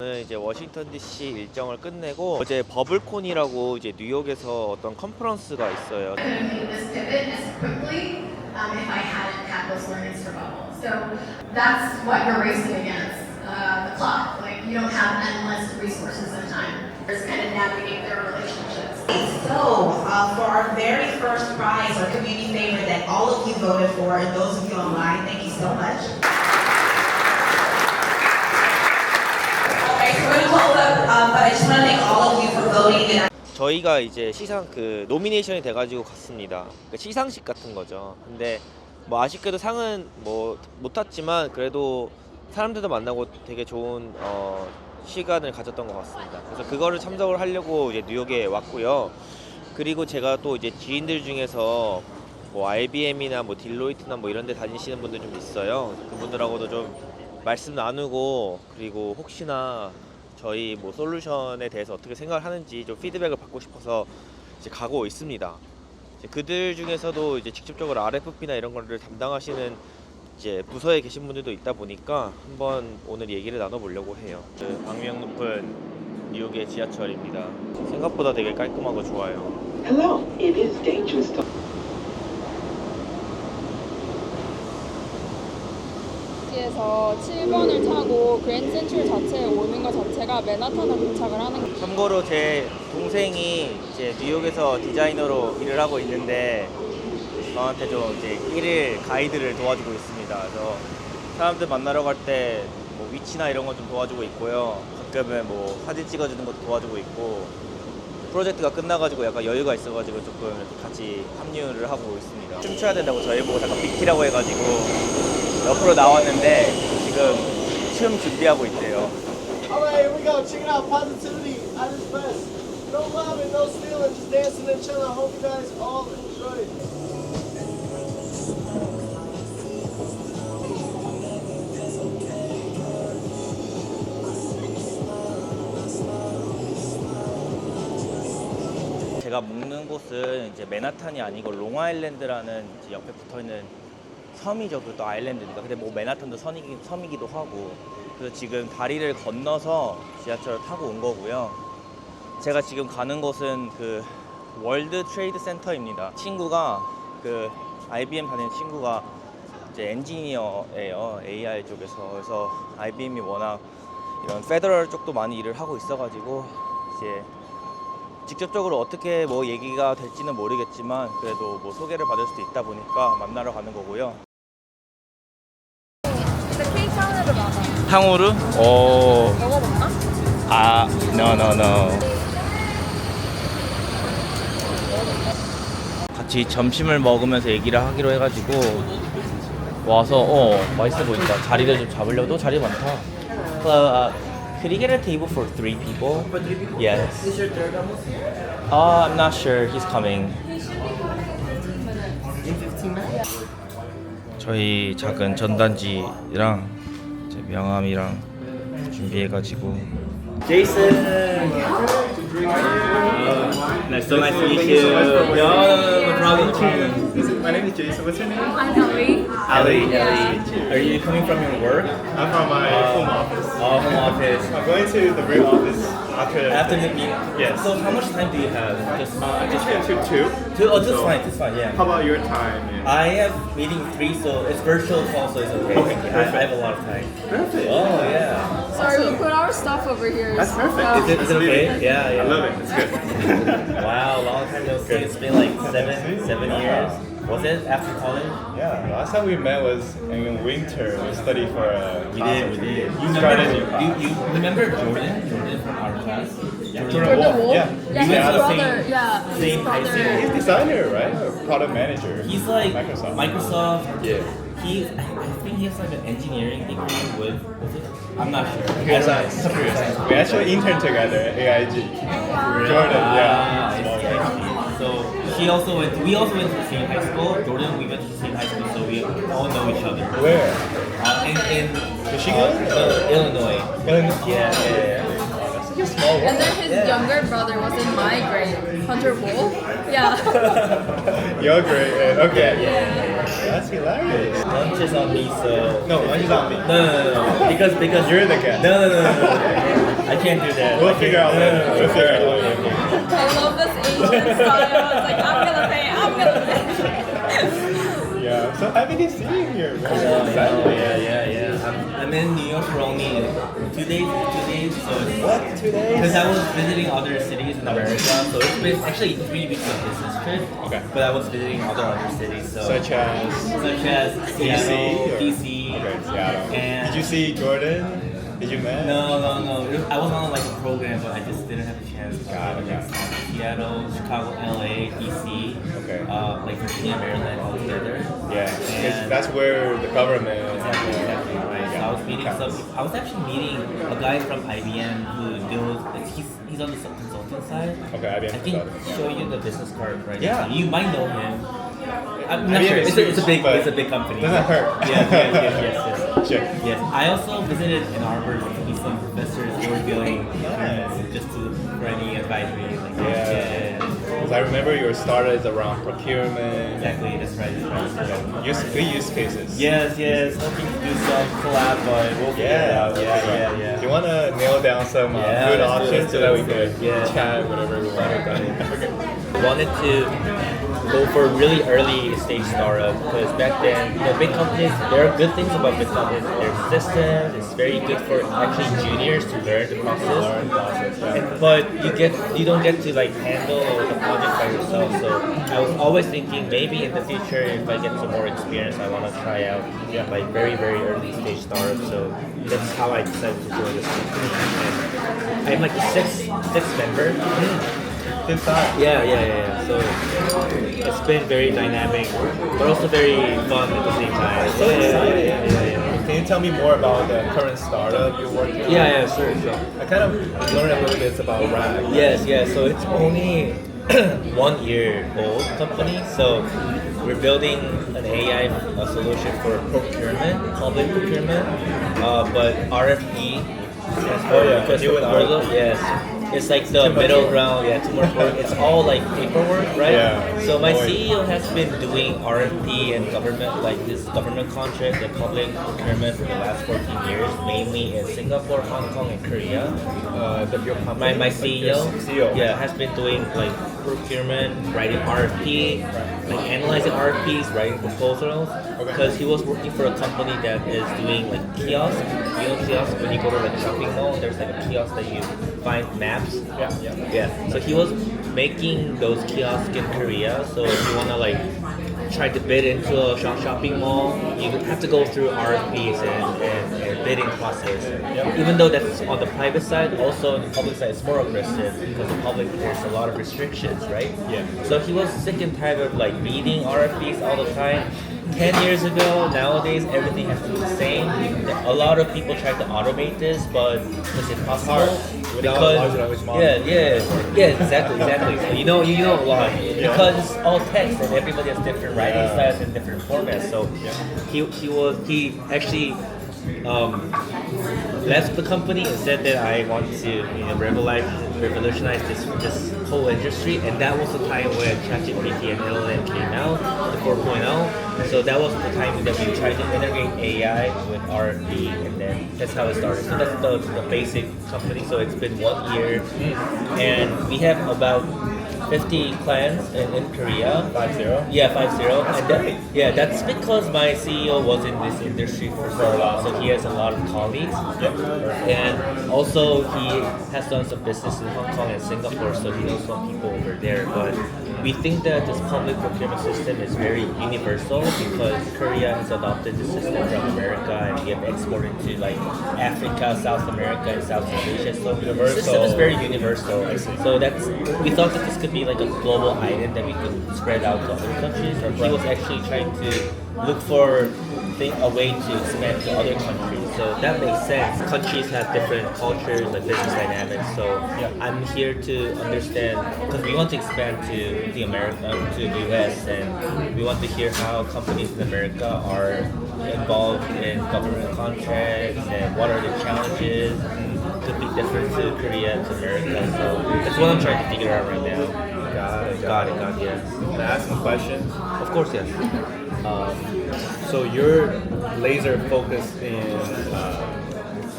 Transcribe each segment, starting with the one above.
저는 이제 워싱턴 DC 일정을 끝내고 어제 버블콘이라고 이제 뉴욕에서 어떤 컨퍼런스가 있어요. If I hadn't had those learnings for Bubble. So that's what you're racing against, the clock. Like you don't have endless resources and time. Just kind of navigate their relationships. So, for our very first prize, our community favorite that all of you voted for, and those of you online, thank you so much. Okay, so we're going to close up, but I just want to thank all of you for voting. 저희가 이제 시상 노미네이션이 돼가지고 갔습니다. 그러니까 시상식 같은 거죠. 근데 뭐 아쉽게도 상은 뭐 못 탔지만 그래도 사람들도 만나고 되게 좋은 시간을 가졌던 것 같습니다. 그래서 그거를 참석을 하려고 이제 뉴욕에 왔고요. 그리고 제가 또 이제 지인들 중에서 뭐 IBM이나 뭐 딜로이트나 뭐 이런 데 다니시는 분들 좀 있어요. 그분들하고도 좀 말씀 나누고, 그리고 혹시나 저희 뭐 솔루션에 대해서 어떻게 생각을 하는지 좀 피드백을 받고 싶어서 이제 가고 있습니다. 이제 그들 중에서도 이제 직접적으로 RFP나 이런 거를 담당하시는 이제 부서에 계신 분들도 있다 보니까 한번 오늘 얘기를 나눠보려고 해요. 그 방명 높은 뉴욕의 지하철입니다. 생각보다 되게 깔끔하고 좋아요. Hello, it is dangerous to... 에서 7번을 타고 그랜드 센트럴 자체에 오는 것 자체가 맨하탄에 도착을 하는 거예요. 참고로 제 동생이 이제 뉴욕에서 디자이너로 일을 하고 있는데 저한테 좀 이제 일일 가이드를 도와주고 있습니다. 그래서 사람들 만나러 갈 때 뭐 위치나 이런 거 좀 도와주고 있고요. 가끔은 뭐 사진 찍어주는 것도 도와주고 있고, 프로젝트가 끝나가지고 약간 여유가 있어가지고 조금 이렇게 같이 합류를 하고 있습니다. 춤춰야 된다고 저희 보고 잠깐 빅티라고 해가지고 옆으로 나왔는데 지금 춤 준비하고 있대요. Alright, here we go. Check it out. Positivity at its best. No loving, no stealing, just dancing and chilling. I hope you guys all enjoy it. 제가 묵는 곳은 이제 맨하탄이 아니고 롱아일랜드라는 이제 옆에 붙어있는 섬이죠. 그것도 아일랜드니까. 근데 뭐 맨하탄도 섬이기도 하고. 그래서 지금 다리를 건너서 지하철을 타고 온 거고요. 제가 지금 가는 곳은 그 월드 트레이드 센터입니다. 친구가 그 IBM 다니는 친구가 이제 엔지니어예요. AI 쪽에서. 그래서 IBM이 워낙 이런 페더럴 쪽도 많이 일을 하고 있어가지고 이제 직접적으로 어떻게 뭐 얘기가 될지는 모르겠지만 그래도 뭐 소개를 받을 수도 있다 보니까 만나러 가는 거고요. 근데 케이크타운에도 많아. 탕후루? 오. 먹어봤나? 아, no. 같이 점심을 먹으면서 얘기를 하기로 해가지고 와서 맛있어 보인다. 자리를 좀 잡으려고. 자리 많다. Could you get a table for 3 people? For 3 people? Yes. Is your third almost here? I'm not sure. He's coming. In 15 minutes? 저희 작은 전단지랑 이제 명함이랑 준비해가지고. Jason. Nice to meet you. No problem. My name is Jason. What's your name? I'm Ellie. Ali. Yeah. Are you coming from your work? I'm from my home office. Home office. I'm going to the break office after the meeting? Yes. So how much time do you have? just get to 2. That's fine, yeah. How about your time? I have meeting 3, so it's virtual call, so it's okay. Okay, perfect. I have a lot of time. Perfect. Oh, yeah. Sorry, we put our stuff over here. That's perfect. Is it okay? Yeah. I love it. It's good. Wow, long time no see. It's been like 7 years. Was it after college? Yeah. Last time we met was in winter. We studied for a We did. strategy. You remember Jordan? Jordan from our class? Jordan Wolf. Yeah. Yeah, his Yeah. brother. Yeah, his Same high brother. school. He's designer, right? Or product manager. He's like Microsoft. Yeah. I think he has like an engineering degree with, was it? I'm not sure. Computer science. We actually interned together at AIG. Jordan, yeah. So we also went to the same high school. Jordan, we went to the same high school, so we all know each other. Where? In Michigan? Illinois. Yeah. Such a small world. And then his younger brother was in my grade, Hunter Wolf. Yeah. You're great. Okay. Yeah. That's hilarious. Lunch is on me, so No, lunch is on me. no. Because You're the guest. No. can't do that. We'll figure out later. We'll figure out later. I love this Asian style. It's like, I'm gonna pay. Yeah. So happy to see you here. Man. Yeah. I'm in New York for only 2 days. So What? 2 days? because I was visiting other cities in America, so it's been actually 3 weeks of business trip. Okay. But I was visiting other cities, so Such as Seattle, or- DC. Okay, Seattle. And Did you see Jordan? Did you met? No. I was on like a program, but I just didn't have a chance. Got it. Seattle, Chicago, LA, DC, Okay. like Virginia, Maryland, all together. Yeah, 'cause And- that's where the government. Exactly, right. So I was meeting I was actually meeting a guy from IBM who deals. He's on the consulting side. Okay, IBM I can consulting. show you the business card right Yeah. now. You might know him. I'm not IBM sure. is It's a huge, but it's a big company. doesn't hurt. Yes. Sure. Yes. I also visited Ann Arbor to meet some professors who were doing just for any advisory. Like, Yeah. Because I remember your started around procurement. Exactly. That's right. Good use cases. Yes. Hoping to do some collab, but we'll figure it out. Yeah. Do you want to nail down some Yeah, good let's do it, options let's so do that it, we let's could do it. Yeah. chat whatever we want? Okay. Wanted to go for really early stage startup because back then, big companies, there are good things about big companies. Their system is very good for actually juniors to learn the process. But you don't get to like handle the project by yourself. So I was always thinking maybe in the future if I get some more experience, I want to try out like very early stage startup. So that's how I decided to join this company. And I'm like the sixth member. Good time. Yeah. So it's been very dynamic, but also very fun at the same time. So exciting. Can you tell me more about the current startup you're working on? Yeah, sure. I kind of learned a little bit about RAG. Yes. So it's only 1 year old company. So we're building an AI solution for procurement, public procurement, but RFP. Because you would proposal, yes. It's like the middle ground, too much work. It's all like paperwork, right? Yeah. So my CEO has been doing RFP and government, like this government contract and public procurement for the last 14 years, mainly in Singapore, Hong Kong, and Korea. My CEO, has been doing like procurement, writing RFP, like analyzing RFPs, writing proposals. Because he was working for a company that is doing like kiosks. You know kiosks when you go to like a shopping mall, there's like a kiosk that you find maps. Yeah. So he was making those kiosks in Korea. So if you wanna like try to bid into a shopping mall, you have to go through RFPs and bidding process. Even though that's on the private side, also on the public side, it's more aggressive because the public there's a lot of restrictions, right? Yeah. So he was sick and tired of like reading RFPs all the time. 10 years ago, nowadays everything has to be the same. A lot of people try to automate this, but is it possible? Without large language model. Yeah, exactly. So you know a lot because it's all text and everybody has different writing styles and different formats. So he actually left the company and said that I want to revolutionize this whole industry, and that was the time when ChatGPT and LLM came out, the 4.0. So that was the time that we tried to integrate AI with RFP, and then that's how it started. So that's the basic company. So it's been 1 year, and we have about 50 clients in Korea. 50? Yeah, 50. And that's because my CEO was in this industry for so long, so he has a lot of colleagues. And also he has done some business in Hong Kong and Singapore, so he knows some people over there. But we think that this public procurement system is very universal because Korea has adopted the system from America, and we have exported to like Africa, South America, and Southeast Asia. So the system is very universal. So we thought that this could be like a global item that we could spread out to other countries. And he was actually trying to look for a way to expand to other countries. So that makes sense. Countries have different cultures and business dynamics. So I'm here to understand because we want to expand to the US, and we want to hear how companies in America are involved in government contracts and what are the challenges. Could be different to Korea and to America. So that's what I'm trying to figure out right now. Got it, yes. Can I ask some questions? Of course, yes. So you're laser focused in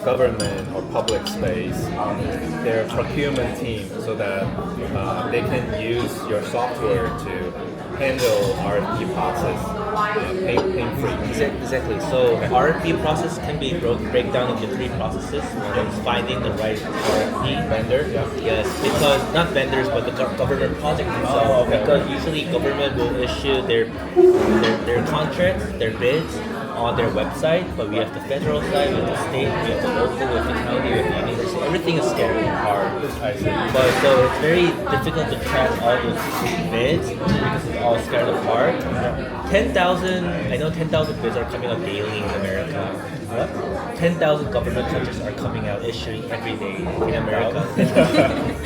government or public space on their procurement team so that they can use your software to handle RFP process pain-free. Exactly. So RFP process can be break down into 3 processes. One is finding the right RFP vendor. Yes, because not vendors but the government project itself. Because usually government will issue their contracts, their bids on their website, but we have the federal side, we have the state, we have the local, we have the county, we have the university. Everything is scattered apart. I see. But so it's very difficult to track all those bids because it's all scattered apart. 10,000, I know 10,000 bids are coming out daily in America. What? 10,000 government contracts are coming out, issuing every day in America.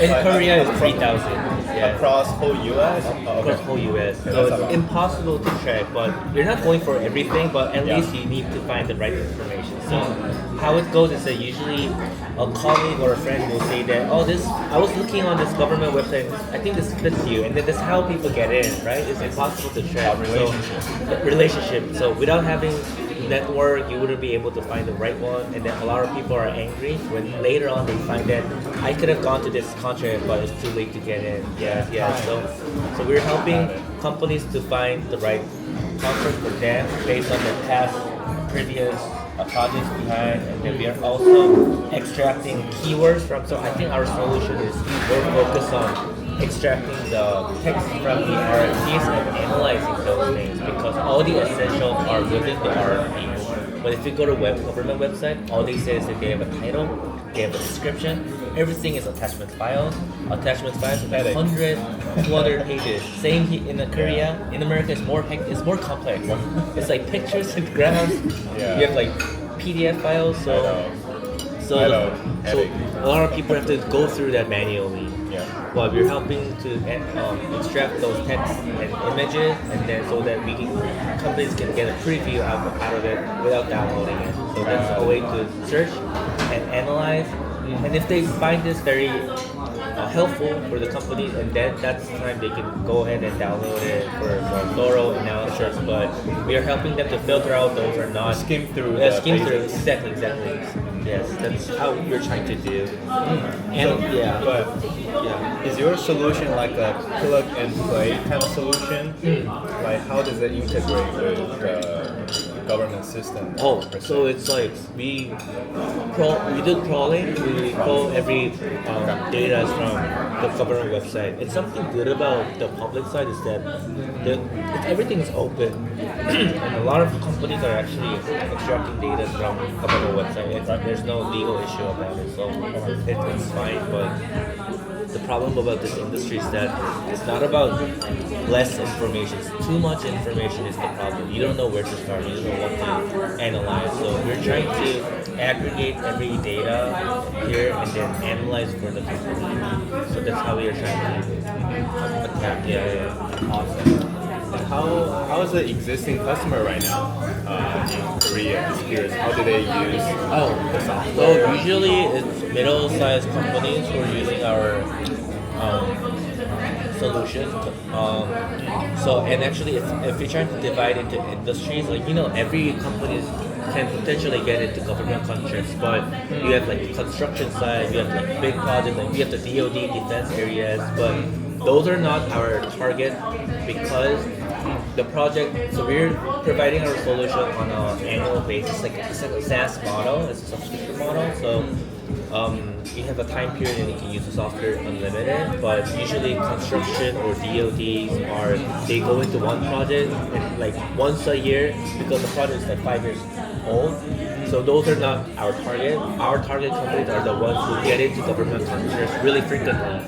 In Korea, it's 3,000. Yeah. Across whole US? Across whole US. So it's impossible to track, but you're not going for everything, but at least you need to find the right information. So how it goes is that usually a colleague or a friend will say that, oh, I was looking on this government website, I think this fits you, and then that's how people get in, right? It's impossible to track. Relationship. So without having network, you wouldn't be able to find the right one, and then a lot of people are angry when later on they find that I could have gone to this contract, but it's too late to get in. So we're helping companies to find the right contract for them based on their past previous projects behind, and then we are also extracting keywords from. So I think our solution is we're focused on extracting the text from the RFPs and analyzing those things because all the essentials are within the RFP. But if you go to government website, all they say is that they have a title, they have a description, everything is attachment files. Attachment files have 100, 200 pages. Same in Korea, in America, it's more complex. It's like pictures and graphs. Yeah. You have like PDF files. So a lot of people have to go through that manually. Well, we're helping to extract those text and images, and then so that companies can get a preview out of it without downloading it. So that's a way to search and analyze. And if they find this very helpful for the company, and then that's the time they can go ahead and download it for more thorough analysis. But we are helping them to filter out those are not Skim through. Exactly. Yes, that's how we're trying to do. Is your solution like a plug and play kind of solution? Like how does it integrate with the government system? So it's like we do crawling. We crawl every data from the government website. And something good about the public side is that everything is open, and a lot of companies are actually extracting data from government website. There's no legal issue about it, so it's fine. But the problem about this industry is that it's not about less information. It's too much information is the problem. You don't know where to start. You don't know what to analyze. So we're trying to aggregate every data here and then analyze for the company. So that's how we are trying to attack. Awesome. And how is the existing customer right now in Korea? Just curious, how do they use the software? So usually it's middle-sized companies who are using our solution. And actually, if we try to divide into industries, like every company can potentially get into government contracts, but you have like the construction side, you have like big projects, like we have the DoD defense areas, but those are not our target because the project. So we're providing our solution on an annual basis, like it's like a SaaS model, it's a subscription model. So you have a time period and you can use the software unlimited, but usually construction or DoDs they go into one project and like once a year because the project is like 5 years old. So those are not our target. Our target companies are the ones who get into government contracts really frequently.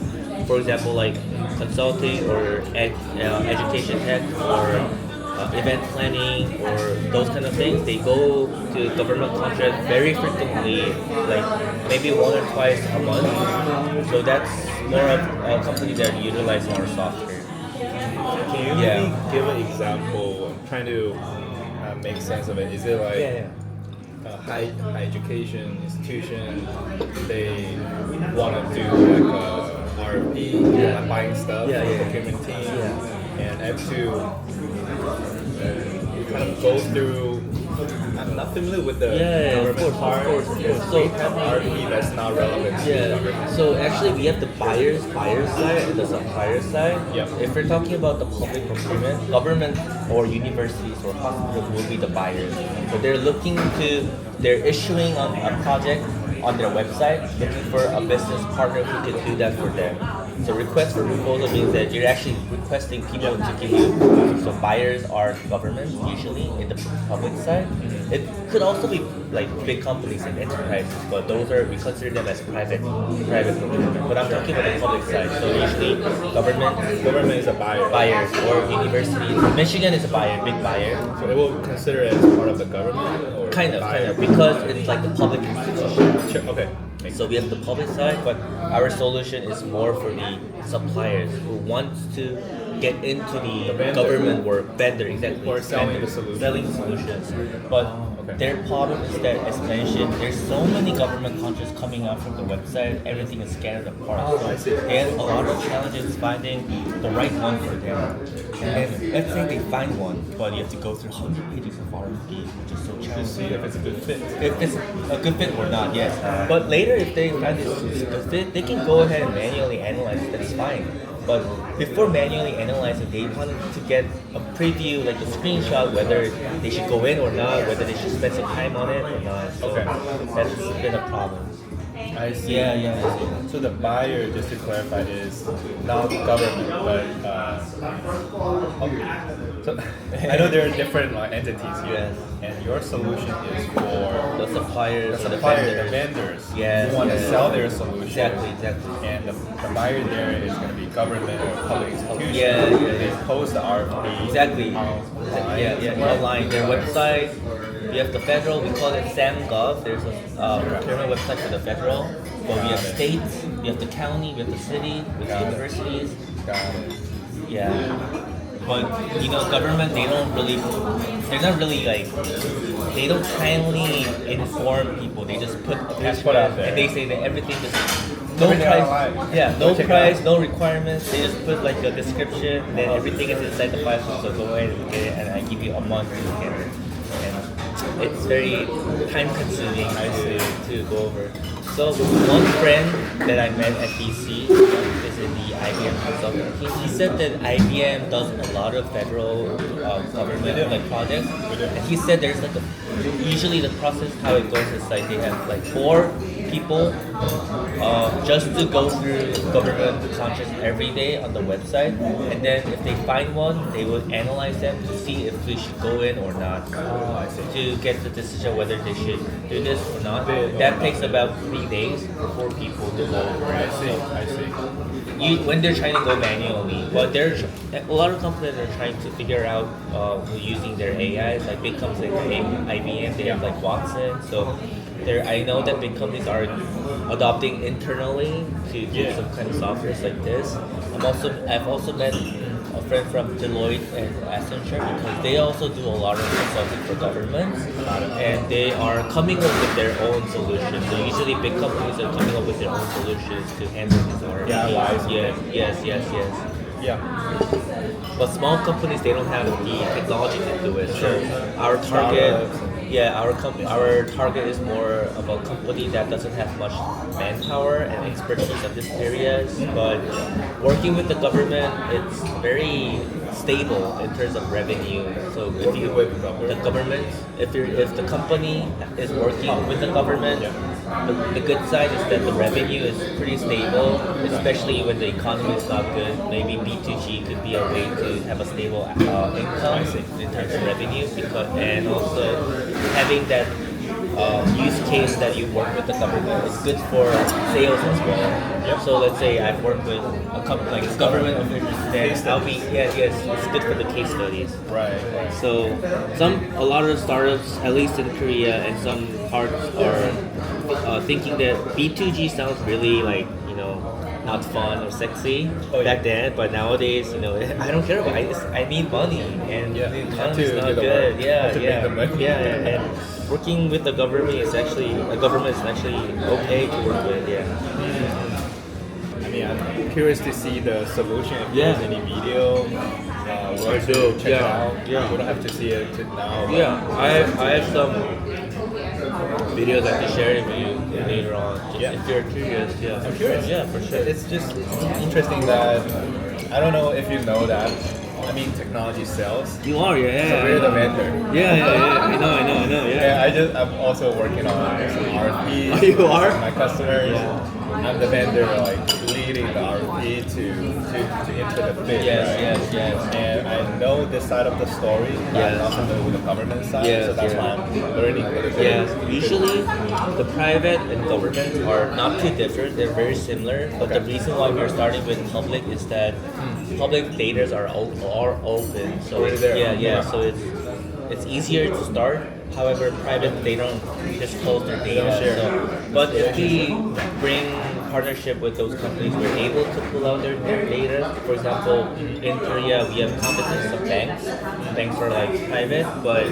For example, like consulting or education tech or event planning or those kind of things. They go to government contracts very frequently, like maybe 1 or twice a month. So that's more of a company that utilize our software. Can you maybe give an example? I'm trying to make sense of it. Is it like high education institution, they want to do like a RFP, buying stuff, procurement team, and have to kind of go through not familiar with the Yeah, of government course, part. of course. Yes, So we have RP that's not relevant to the Yeah. government. So actually, we have the buyer's side and the supplier's side. Yep. If we're talking about the public procurement, government or universities or hospitals will be the buyers. So they're issuing a project on their website, looking for a business partner who can do that for them. So request for proposal means that you're actually requesting people to give you. So buyers are government usually in the public side. It could also be like big companies and enterprises, but those are we consider them as private procurement. But I'm talking about the public side. So usually government Is a buyer. buyers or universities. Michigan is a buyer, big buyer. So it will consider it as part of the government or Kind of, buyer? because it's like the public institution. Sure, okay. So we have the public side, but our solution is more for the suppliers who want to get into the vendor. government work, vendor, exactly. Or selling vendor, the solution. Selling solutions. But okay. their problem is that, as mentioned, there's so many government contracts coming out from the website, everything is scattered apart. Oh, I see. And a lot of challenges finding the right one for them. And let's say they find one, but you have to go through 100 pages of RFP, which is so To challenging. see if it's a good fit. If it's a good fit or not, yes. But later, if they find it's a good fit, they can go ahead and manually analyze it. That's fine. But before manually analyzing, they wanted to get a preview, like a screenshot, whether they should go in or not, whether they should spend some time on it or not. So Okay. that's been a problem. I see. Yeah. So the buyer, just to clarify, is not government, but so I know there are different entities here, Yes. and your solution is for The suppliers, the or supplier, the vendors. vendors Yes, who want to yes. sell their solution. Exactly. And the buyer there is going to be government or public institution. Yeah. They post the RFP. Exactly. online. Yeah. Online, their website. We have the federal. We call it SamGov. There's a procurement website for the federal. But we have Got it. states. We have the county. We have the city. We have universities. Got it. Yeah. But government, they're not really like, they don't kindly inform people. They just put just put out there. and they say that everything is no Everything price. online. Yeah, Go no check it price, out. no requirements. They just put like a description, and then everything is inside the file. So go ahead and get it, and I give you a month to get it. And it's very time consuming to go over. So one friend that I met at DC is in the IBM consulting team. He said that IBM does a lot of federal government like projects, and he said there's like usually the process how it goes is like they have like 4 people just to go through government contracts every day on the website, and then if they find one, they will analyze them to see if we should go in or not, to get the decision whether they should do this or not. That takes about 3 days for 4 people to go over it. I see. When they're trying to go manually, but a lot of companies are trying to figure out using their AI. Like big companies like IBM, they have like Watson. So I know that big companies are adopting internally to do some kind of software like this. I've also met a friend from 딜로이트 and Accenture because they also do a lot of consulting for governments, and they are coming up with their own solutions. So usually big companies are coming up with their own solutions to handle this RFP. Yes. Yeah. But small companies, they don't have the technology to do it. So our target, our target is more of a company that doesn't have much manpower and expertise in these areas. But working with the government, it's very stable in terms of revenue. So if you with the government, if the company is working with the government, the good side is that the revenue is pretty stable, especially when the economy is not good. Maybe B2G could be a way to have a stable income in terms of revenue, and also having that use case that you work with the government is good for sales as well. So let's say I've worked with a company like government officials, then I'll be it's good for the case studies. Right. So a lot of startups, at least in Korea and some parts, are thinking that B2G sounds really like not fun or sexy back then, but nowadays I don't care about it. I need money, and the economy is not good. And working with the government is actually okay to work with. I mean, I'm curious to see the solution. If there's any video, I do. check it out. We don't have to see it now. I have some videos I can share with you later on. Just Yeah. if you're curious, yeah. I'm curious. Yeah, for sure. It's just interesting that I don't know if you know that. I mean, technology sells. You are, yeah. So we're the vendor. Yeah. I know, Yeah, I'm also working on some RFPs. Oh, you are? My customers. Yeah. I'm the vendor, like leading the RFP to enter the bid. right? yes. And I know this side of the story. But I also know the government side. Yes, so that's yeah. why I'm learning a little bit. Yes, usually the private and government are not too different. They're very similar. But the reason why we're starting with public is that public data are open. So Already there. yeah. So it's easier to start. However, private they don't disclose their data. share. So, but if we bring partnership with those companies, we're able to pull out their data. For example, in Korea, we have competitions of banks. Banks are like private, but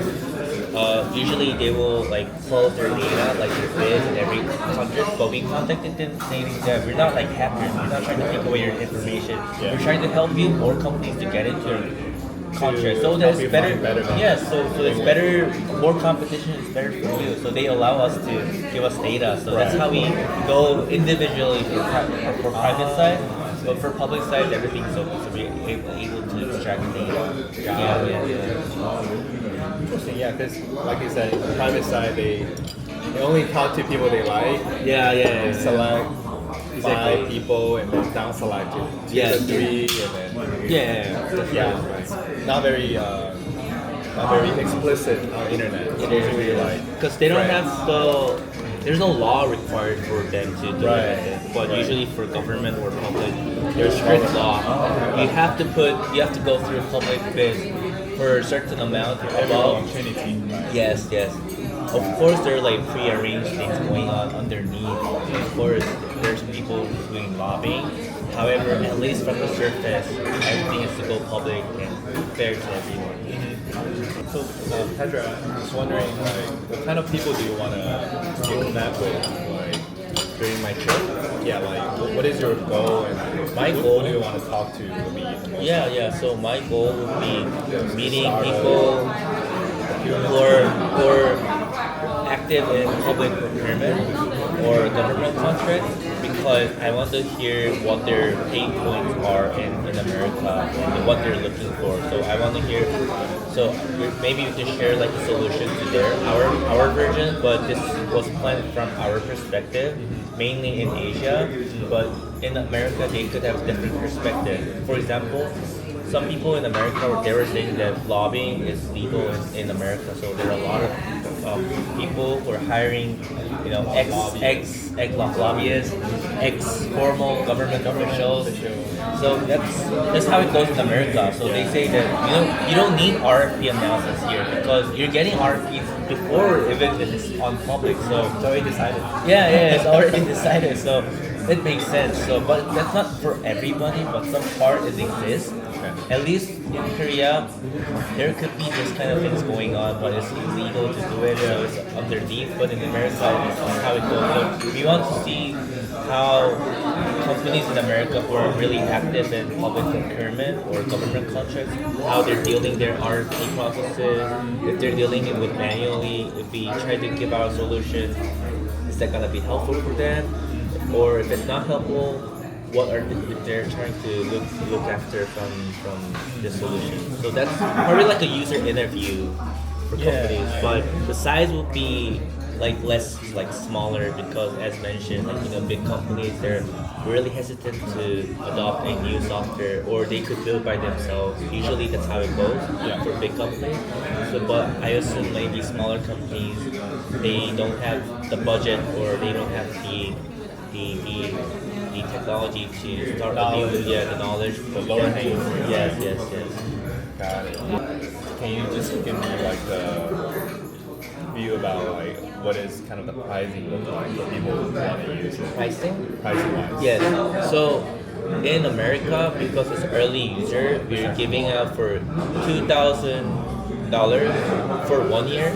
usually they will like close their data, like their bids in every country. But we contacted them saying that we're not like hackers. We're not trying to take away your information. We're trying to help you more companies to get into your contract. So that's help you better. find better Yeah, so it's better. More competition is better for you. So they allow us to give us data. So that's how we go individually for private side. But for public side, everything's open. So we're able to extract data. Yeah. Interesting, yeah, because like you said, the private side, they only talk to people they like. Yeah. They select Exactly. 5 people and then down select to 2 Yes. to 3 and then Yeah. it's not very explicit on internet. It's usually like Because they don't right. have there's no law required for them to do it. But usually for government or public, there's strict law. You have to go through public bid for a certain amount above. opportunity. Right. Yes. Of course, there are like pre-arranged things going on underneath. Of course, there's people doing lobbying. However, at least from the surface, everything is to go public and fair to everyone. So, Pedro, I'm just wondering, like, what kind of people do you want to connect with, like, during my trip? Yeah, like, what is your goal, and My who goal- do you want to talk to the most? Yeah. So my goal would be meeting people who are active in public procurement or government contracts, because I want to hear what their pain points are in America and what they're looking for. So I want to hear. So maybe we can share like a solution to our version, but this was planned from our perspective, mainly in Asia. But in America, they could have different perspective. For example, some people in America they were saying that lobbying is legal in America. So there are a lot of people who are hiring, ex-lobbyists, ex-formal government officials. So that's how it goes in America. So they say that you don't need RFP analysis here because you're getting RFPs before even if it's on public. So It's already decided. yeah, it's already decided. So it makes sense. So, but that's not for everybody. But some part it exists. At least in Korea, there could be this kind of things going on, but it's illegal to do it, so it's underneath. But in America, it's how it goes. So we want to see how companies in America who are really active in public procurement or government contracts, how they're dealing their RFP processes, if they're dealing it with manually, if we try to give our solution, is that gonna be helpful for them? Or if it's not helpful, what are they're trying to look after from the solution? So that's probably like a user interview for companies, but the size would be like less like smaller because as mentioned, like big companies they're really hesitant to adopt a new software or they could build by themselves. Usually that's how it goes for big companies. So but I assume maybe smaller companies they don't have the budget or they don't have the technology to start a new, the knowledge. The lower hanging fruit. Yes. Got it. Can you just give me like the view about like what is kind of the pricing look like for people who want to use it? Pricing? Pricing wise. Yes. So in America, because it's early user, we're giving out for $2,000 for 1 year.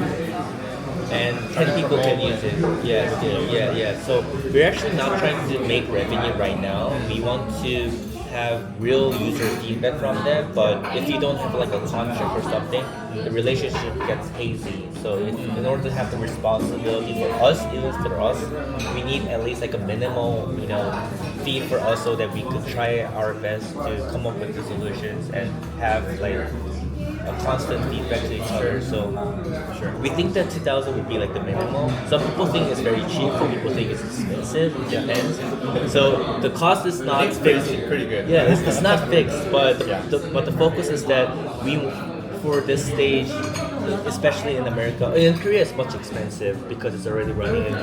And 10 people can use it. Yes. So we're actually not trying to make revenue right now. We want to have real user feedback from them, but if you don't have like a contract or something, the relationship gets hazy. So in order to have the responsibility for us, even for us, we need at least like a minimal, fee for us so that we could try our best to come up with the solutions and have like a constant feedback to each other. So we think that 2,000 would be like the minimum. Some people think it's very cheap, some people think it's expensive. It depends. So the cost is not fixed. Pretty good. Yeah, it's not fixed, but the focus is that we, for this stage, especially in America, in Korea it's much expensive because it's already running, and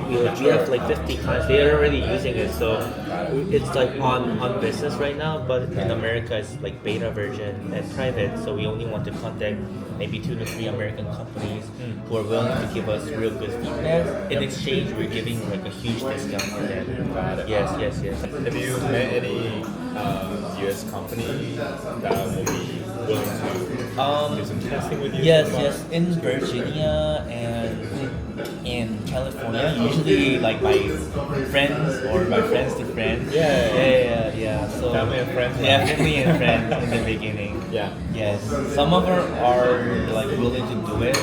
we have like 50 clients, they're already using it, so it's like on business right now. But in America it's like beta version and private, so we only want to contact maybe 2 to 3 American companies who are willing to give us real good feedback. In exchange, we're giving like a huge discount for them. Yes. Have you met any US company that will be willing to do some testing with you? Yes. In Virginia and in California, usually like my friends or my friends to friends. Yeah. So Family and friends. Yeah, family and friends in the beginning. Yeah. Yes. Some of them are like willing to do it.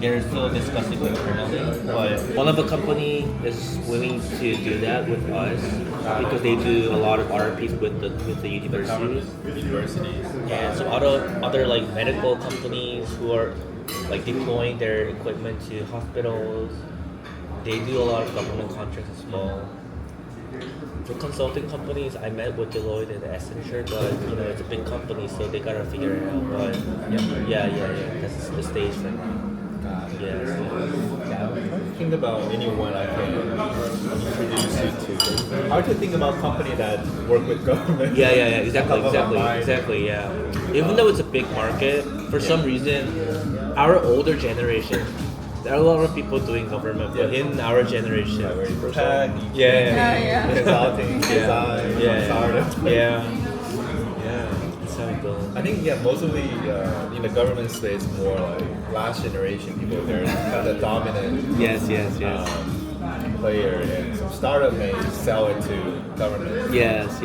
They're still discussing internally. But one of the company is willing to do that with us because they do a lot of RFPs with the universities. Universities. And some other like medical companies who are like deploying their equipment to hospitals. They do a lot of government contracts as well. For consulting companies, I met with 딜로이트 and Accenture, but it's a big company, so they gotta figure it out. But yeah. That's the stage for now. Yes. Think about anyone I can introduce you to. Hard to think about company that work with government. Yeah. Exactly. Yeah. Even though it's a big market, for some reason, our older generation, there are a lot of people doing government, but in our generation, Tech, consulting, design, startup. Yeah. That's how it goes. I think mostly in the government space, more like last generation people. They're kind of the dominant. Yes. Player, and some startup may sell it to government. Yes.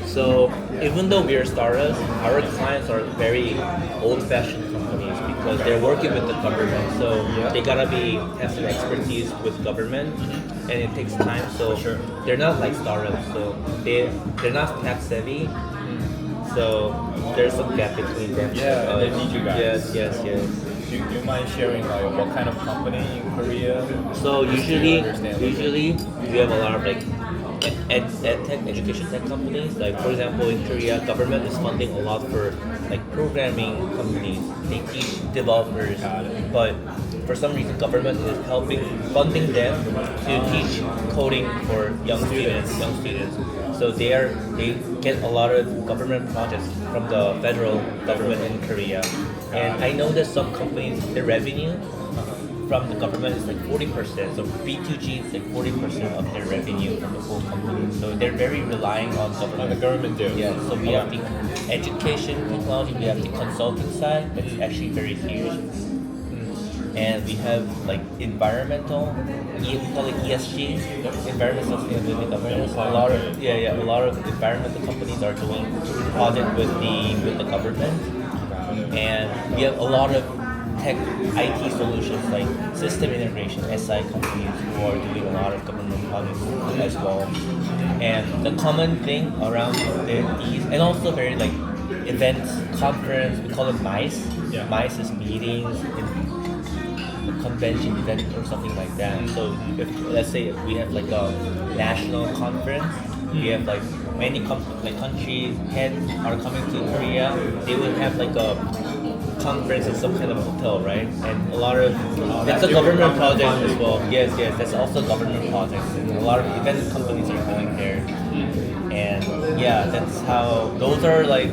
So even though we are startups, our clients are very old-fashioned companies because they're working with the government. So they gotta have some expertise with government, and it takes time. So they're not like startups. So they're not tech savvy. So there's some gap between them. Yeah, and they need you guys. Yes. Do you mind sharing like what kind of company in Korea? So usually we have a lot of like education tech companies. Like for example, in Korea, government is funding a lot for like programming companies. They teach developers, but for some reason, government is funding them to teach coding for young students. So they get a lot of government projects from the federal government in Korea. And I know that some companies, their revenue from the government is like 40%. So B2G is like 40% of their revenue from the whole company. So they're very relying on government. On the government deal. Yeah. So we have the education technology, we have the consulting side that's actually very huge. And we have like environmental, we call it ESG, environmental sustainability governance. A lot of environmental companies are doing projects with the government, and we have a lot of tech IT solutions like system integration SI companies who are doing a lot of government projects as well. And the common thing around these, and also very like events, conference, we call it MICE. MICE is meetings. Convention event or something like that. So if let's say we have like a national conference, we have like many countries heads are coming to Korea, they will have like a conference in some kind of hotel, right? And a lot of that's a government project as well. Yes, that's also government projects. And a lot of event companies are going there. And that's how those are like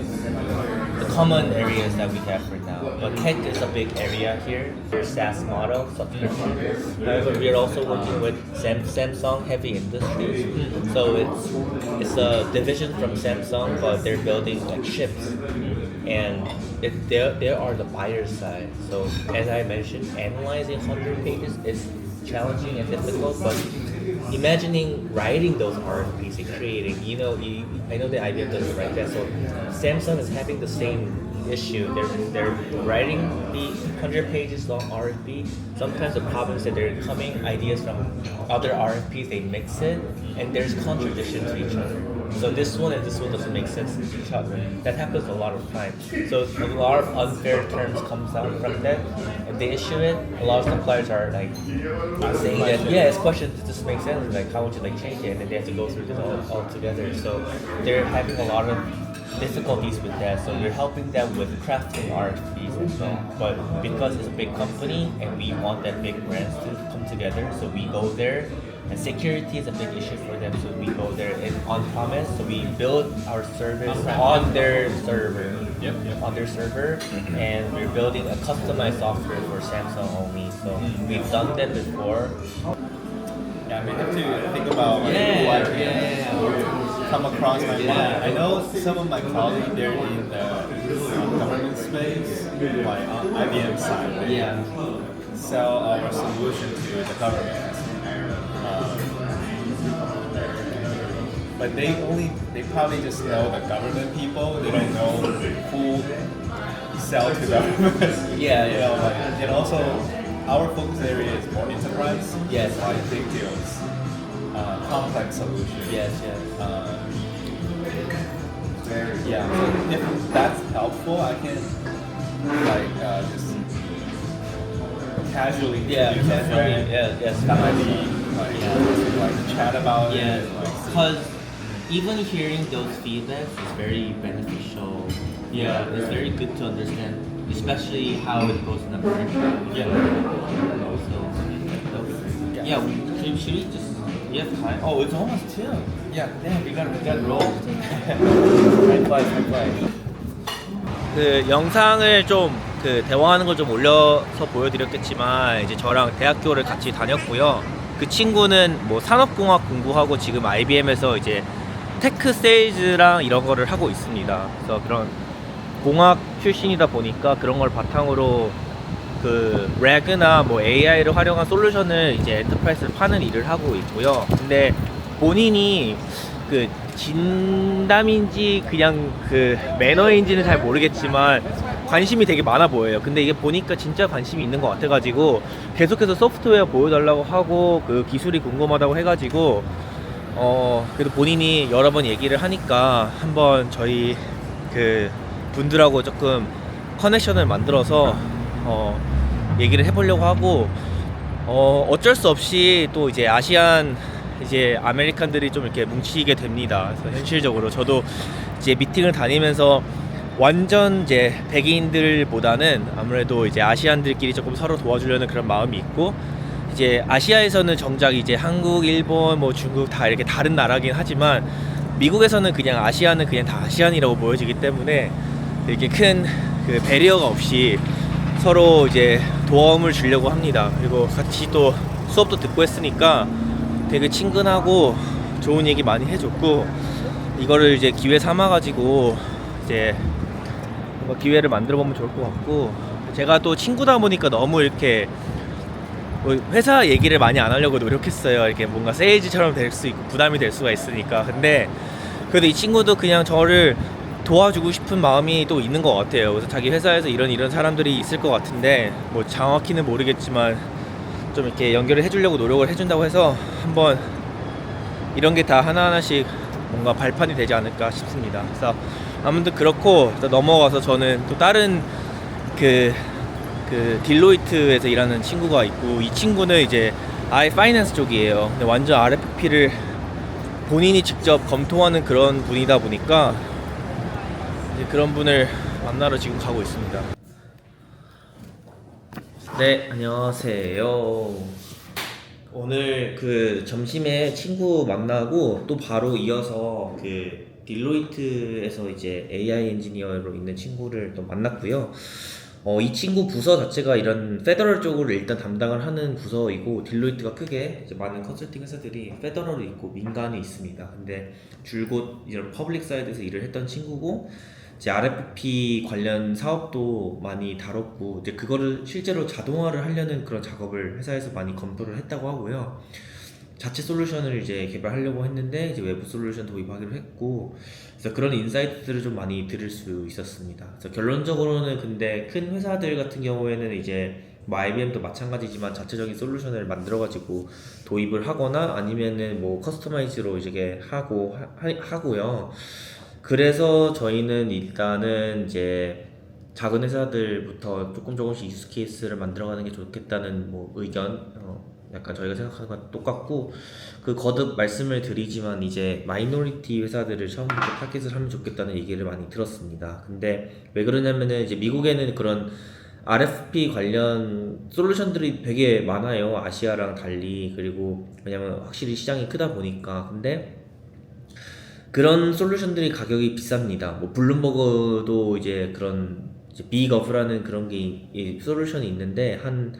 the common areas that we have for now. But tech is a big area here. There's SaaS model, subscription. However, we are also working with Samsung Heavy Industries. So it's a division from Samsung, but they're building like ships. And they are the buyer side. So as I mentioned, analyzing 100 pages is challenging and difficult, but imagining writing those RFPs and creating, I know that IBM does it right there. So Samsung is having the same issue. They're writing the 100 pages long RFP. Sometimes the problem is that they're coming ideas from other RFPs, they mix it, and there's contradiction to each other. So this one and this one doesn't make sense to each other. That happens a lot of times. So a lot of unfair terms comes out from that, and they issue it. A lot of suppliers are like saying that, yeah, it's question, does this make sense? Like, how would you like change it? And then they have to go through this all together. So they're having a lot of difficulties with that. So we're helping them with crafting RFPs as well. But because it's a big company and we want that big brands to come together, so we go there. And security is a big issue for them, so we go there and on premise. So we build our service on their server, on their server, and we're building a customized software for Samsung only. So we've done that before. Yeah, I mean, I have to think about like, who I can come across my mind. I know some of my colleagues, they're in the government space, like on IBM side. They sell our solution to the government. But they probably just know the government people. They don't know who sell to government. And also our focus area is more enterprise. Yes. Like big deals, complex solutions. So if that's helpful, I can like just casually introduce a friend. That might be like chat about it. Because even hearing those feedbacks is very beneficial. It's very good to understand, especially how it goes in the market. Should we just? We have time. Oh, it's almost 2. Damn, we got roll. High five. 그 영상을 좀 그 대화하는 걸 좀 올려서 보여드렸겠지만 이제 저랑 대학교를 같이 다녔고요. 그 친구는 뭐 산업공학 공부하고 지금 IBM에서 이제 테크 세일즈랑 이런 거를 하고 있습니다. 그래서 그런 공학 출신이다 보니까 그런 걸 바탕으로 그 래그나 뭐 AI를 활용한 솔루션을 이제 엔터프라이즈를 파는 일을 하고 있고요. 근데 본인이 그 진담인지 그냥 그 매너인지는 잘 모르겠지만 관심이 되게 많아 보여요. 근데 이게 보니까 진짜 관심이 있는 것 같아가지고 계속해서 소프트웨어 보여달라고 하고 그 기술이 궁금하다고 해가지고 그래도 본인이 여러 번 얘기를 하니까 한번 저희 그 분들하고 조금 커넥션을 만들어서 얘기를 해보려고 하고 어쩔 수 없이 또 이제 아시안 이제 아메리칸들이 좀 이렇게 뭉치게 됩니다. 그래서 현실적으로 저도 이제 미팅을 다니면서 완전 이제 백인들보다는 아무래도 이제 아시안들끼리 조금 서로 도와주려는 그런 마음이 있고, 이제 아시아에서는 정작 이제 한국, 일본, 뭐 중국 다 이렇게 다른 나라긴 하지만 미국에서는 그냥 아시아는 그냥 다 아시안이라고 보여지기 때문에 이렇게 큰 그 배리어가 없이 서로 이제 도움을 주려고 합니다. 그리고 같이 또 수업도 듣고 했으니까 되게 친근하고 좋은 얘기 많이 해줬고, 이거를 이제 기회 삼아가지고 이제 뭔가 기회를 만들어 보면 좋을 것 같고, 제가 또 친구다 보니까 너무 이렇게 뭐 회사 얘기를 많이 안 하려고 노력했어요. 이렇게 뭔가 세일즈처럼 될 수 있고 부담이 될 수가 있으니까. 근데 그래도 이 친구도 그냥 저를 도와주고 싶은 마음이 또 있는 것 같아요. 그래서 자기 회사에서 이런 사람들이 있을 것 같은데 뭐 정확히는 모르겠지만 좀 이렇게 연결을 해주려고 노력을 해준다고 해서 한번 이런 게 다 하나하나씩 뭔가 발판이 되지 않을까 싶습니다. 그래서 아무튼 그렇고 넘어가서 저는 또 다른 그 딜로이트에서 일하는 친구가 있고, 이 친구는 이제 아예 파이낸스 쪽이에요. 근데 완전 RFP를 본인이 직접 검토하는 그런 분이다 보니까 이제 그런 분을 만나러 지금 가고 있습니다. 네, 안녕하세요. 오늘 그 점심에 친구 만나고 또 바로 이어서 그 딜로이트에서 이제 AI 엔지니어로 있는 친구를 또 만났고요. 이 친구 부서 자체가 이런 페더럴 쪽으로 일단 담당을 하는 부서이고, 딜로이트가 크게 이제 많은 컨설팅 회사들이 페더럴이 있고 민간이 있습니다. 근데 줄곧 이런 퍼블릭 사이드에서 일을 했던 친구고, 이제 RFP 관련 사업도 많이 다뤘고, 이제 그거를 실제로 자동화를 하려는 그런 작업을 회사에서 많이 검토를 했다고 하고요. 자체 솔루션을 이제 개발하려고 했는데 이제 외부 솔루션 도입하기로 했고, 그래서 그런 인사이트들을 좀 많이 들을 수 있었습니다. 그래서 결론적으로는 근데 큰 회사들 같은 경우에는 이제 뭐 IBM도 마찬가지지만 자체적인 솔루션을 만들어가지고 도입을 하거나 아니면은 뭐 커스터마이즈로 이제 하고요. 그래서 저희는 일단은 이제 작은 회사들부터 조금씩 유스 케이스를 만들어가는 게 좋겠다는 뭐 의견, 약간 저희가 생각하는 건 똑같고, 그 거듭 말씀을 드리지만 이제 마이너리티 회사들을 처음부터 타겟을 하면 좋겠다는 얘기를 많이 들었습니다. 근데 왜 그러냐면은 이제 미국에는 그런 RFP 관련 솔루션들이 되게 많아요. 아시아랑 달리. 그리고 왜냐면 확실히 시장이 크다 보니까. 근데 그런 솔루션들이 가격이 비쌉니다. 뭐 블룸버그도 이제 그런 이제 빅어프라는 그런 게 솔루션이 있는데 한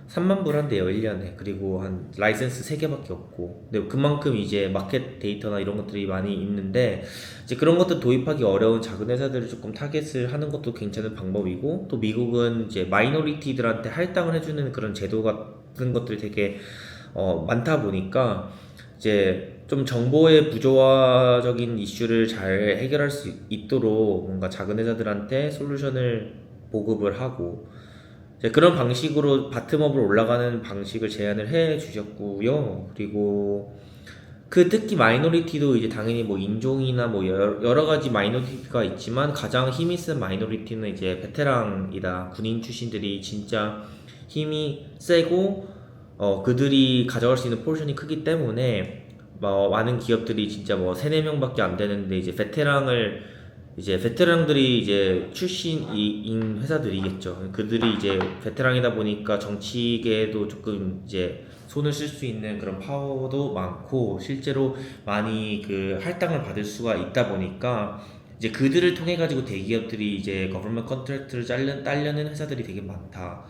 3만 불 한대요 1년에. 그리고 한 라이센스 3개밖에 없고, 근데 그만큼 이제 마켓 데이터나 이런 것들이 많이 있는데 이제 그런 것들 도입하기 어려운 작은 회사들을 조금 타겟을 하는 것도 괜찮은 방법이고, 또 미국은 이제 마이너리티들한테 할당을 해주는 그런 제도 같은 것들이 되게 많다 보니까 이제 좀 정보의 부조화적인 이슈를 잘 해결할 수 있도록 뭔가 작은 회사들한테 솔루션을 보급을 하고, 그런 방식으로 바텀업으로 올라가는 방식을 제안을 해 주셨고요. 그리고 특히 마이너리티도 이제 당연히 뭐 인종이나 뭐 여러 가지 마이너리티가 있지만 가장 힘이 센 마이너리티는 이제 베테랑이다. 군인 출신들이 진짜 힘이 세고 그들이 가져갈 수 있는 포션이 크기 때문에 많은 기업들이 진짜 뭐 3-4명밖에 안 되는데 이제 베테랑들이 이제 출신인 회사들이겠죠. 그들이 이제 베테랑이다 보니까 정치계에도 조금 이제 손을 쓸 수 있는 그런 파워도 많고, 실제로 많이 그 할당을 받을 수가 있다 보니까 이제 그들을 통해 가지고 대기업들이 이제 거버먼트 컨트랙트를 따려는 회사들이 되게 많다.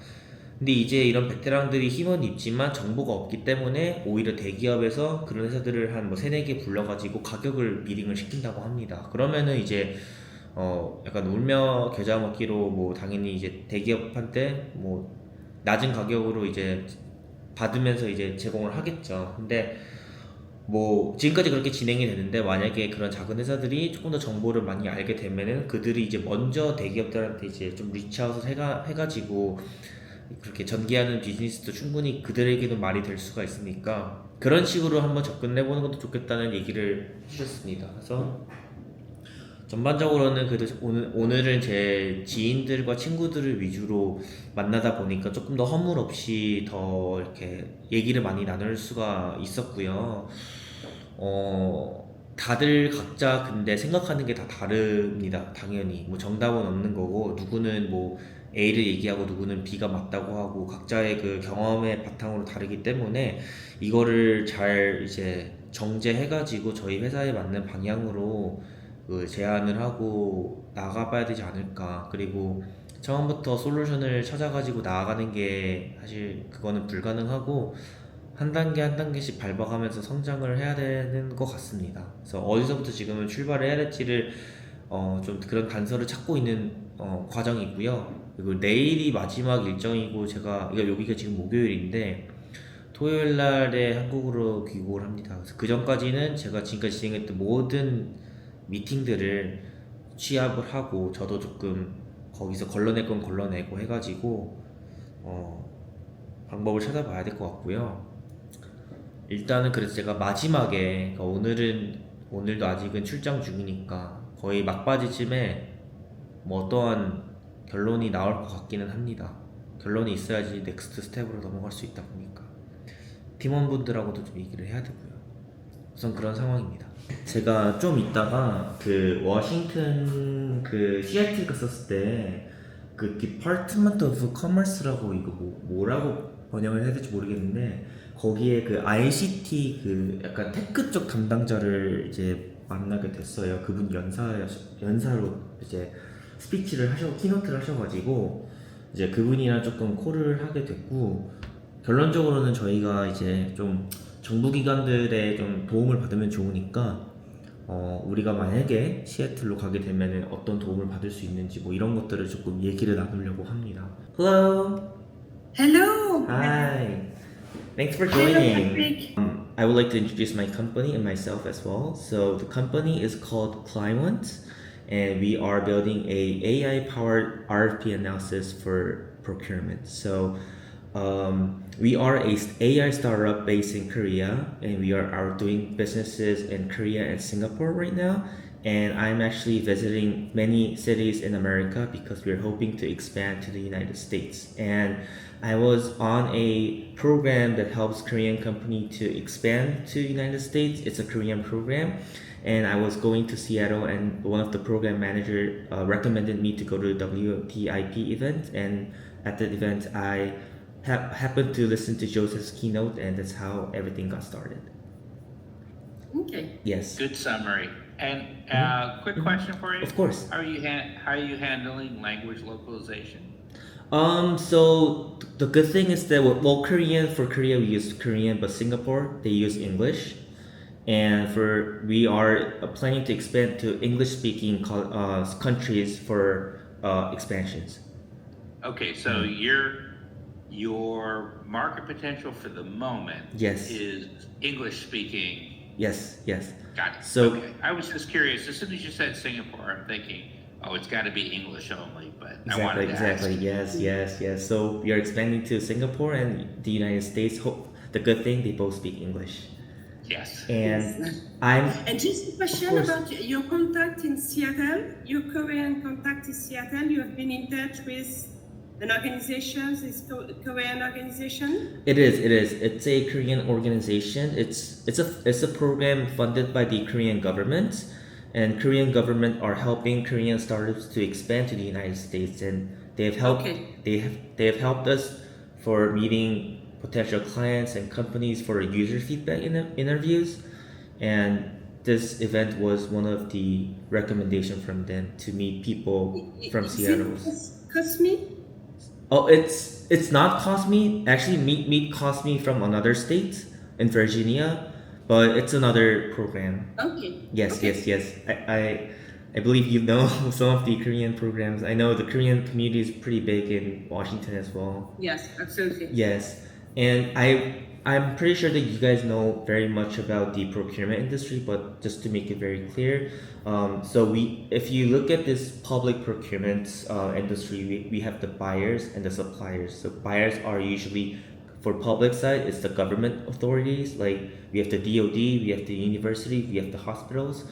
근데 이제 이런 베테랑들이 힘은 있지만 정보가 없기 때문에 오히려 대기업에서 그런 회사들을 한 뭐 3-4개 불러가지고 가격을 미링을 시킨다고 합니다. 그러면은 이제 약간 울며 겨자 먹기로 뭐 당연히 이제 대기업한테 뭐 낮은 가격으로 이제 받으면서 이제 제공을 하겠죠. 근데 뭐 지금까지 그렇게 진행이 되는데, 만약에 그런 작은 회사들이 조금 더 정보를 많이 알게 되면은 그들이 이제 먼저 대기업들한테 이제 좀 리치아웃을 해가지고 그렇게 전개하는 비즈니스도 충분히 그들에게도 말이 될 수가 있으니까 그런 식으로 한번 접근해보는 것도 좋겠다는 얘기를 해주셨습니다. 그래서 전반적으로는 그래도 오늘은 제 지인들과 친구들을 위주로 만나다 보니까 조금 더 허물 없이 더 이렇게 얘기를 많이 나눌 수가 있었고요. 다들 각자 근데 생각하는 게 다 다릅니다. 당연히 뭐 정답은 없는 거고, 누구는 뭐 A를 얘기하고 누구는 B가 맞다고 하고, 각자의 그 경험의 바탕으로 다르기 때문에 이거를 잘 이제 정제해가지고 저희 회사에 맞는 방향으로 그 제안을 하고 나가봐야 되지 않을까. 그리고 처음부터 솔루션을 찾아가지고 나아가는 게 사실 그거는 불가능하고, 한 단계 한 단계씩 밟아가면서 성장을 해야 되는 것 같습니다. 그래서 어디서부터 지금은 출발을 해야 될지를 좀 그런 단서를 찾고 있는 과정이고요. 그리고 내일이 마지막 일정이고, 여기가 지금 목요일인데 토요일 날에 한국으로 귀국을 합니다. 그래서 그 전까지는 제가 지금까지 진행했던 모든 미팅들을 취합을 하고, 저도 조금 거기서 걸러낼 건 걸러내고 해가지고 방법을 찾아봐야 될 것 같고요. 일단은 그래서 제가 마지막에, 오늘도 아직은 출장 중이니까 거의 막바지쯤에 뭐 어떠한 결론이 나올 것 같기는 합니다. 결론이 있어야지 넥스트 스텝으로 넘어갈 수 있다 보니까 팀원분들하고도 좀 얘기를 해야 되고요. 우선 그런 상황입니다. 제가 좀 이따가 그 워싱턴 그 시애틀 갔었을 때 그 Department of Commerce라고, 이거 뭐라고 번역을 해야 될지 모르겠는데, 거기에 그 ICT 그 약간 테크 쪽 담당자를 이제 만나게 됐어요. 그분 연사로 이제 스피치를 키노트를 하셔가지고 이제 그분이랑 조금 콜을 하게 됐고, 결론적으로는 저희가 이제 좀 정부기관들의 좀 도움을 받으면 좋으니까 우리가 만약에 시애틀로 가게 되면은 어떤 도움을 받을 수 있는지 뭐 이런 것들을 조금 얘기를 나누려고 합니다. Hello. Hello. Hi. Thanks for joining. I would like to introduce my company and myself as well. So the company is called Cliwant, and we are building a AI-powered RFP analysis for procurement. So we are a AI startup based in Korea, and we are doing businesses in Korea and Singapore right now. And I'm actually visiting many cities in America because we're hoping to expand to the United States. And I was on a program that helps Korean company to expand to United States. It's a Korean program. And I was going to Seattle, and one of the program manager recommended me to go to the WTIP event. And at the event, I happened to listen to Joseph's keynote, and that's how everything got started. Okay. Yes. Good summary. And quick question for you. Of course. How are you handling language localization? So the good thing is that well, Korean for Korea we use Korean, but Singapore they use English, and we are planning to expand to English-speaking countries for expansions. Okay, so your market potential for the moment Yes. is English speaking. Yes. Got it. So- okay. I was just curious. As soon as you said Singapore, I'm thinking, oh, it's got to be English only. But I wanted to Exactly. ask. Yes. So we are expanding to Singapore and the United States. The good thing they both speak English. Yes. And I'm And just a question course. about your contact in Seattle, your Korean contact in Seattle. You have been in touch with an organization, this Korean organization? It is. It's a Korean organization. It's a program funded by the Korean government, and Korean government are helping Korean startups to expand to the United States, and they have helped. Okay. They have helped us for meeting potential clients and companies for user feedback interviews, and this event was one of the recommendations from them to meet people from Is Seattle. it Cosme? Oh, it's not Cosme. Actually, Meet Cosme from another state in Virginia, but it's another program. Okay. Yes. Okay. I believe you know some of the Korean programs. I know the Korean community is pretty big in Washington as well. Yes, absolutely. Yes, and I'm pretty sure that you guys know very much about the procurement industry, but just to make it very clear, if you look at this public procurement industry, we have the buyers and the suppliers. So buyers are usually, for public side, it's the government authorities, like we have the DoD, we have the university, we have the hospitals,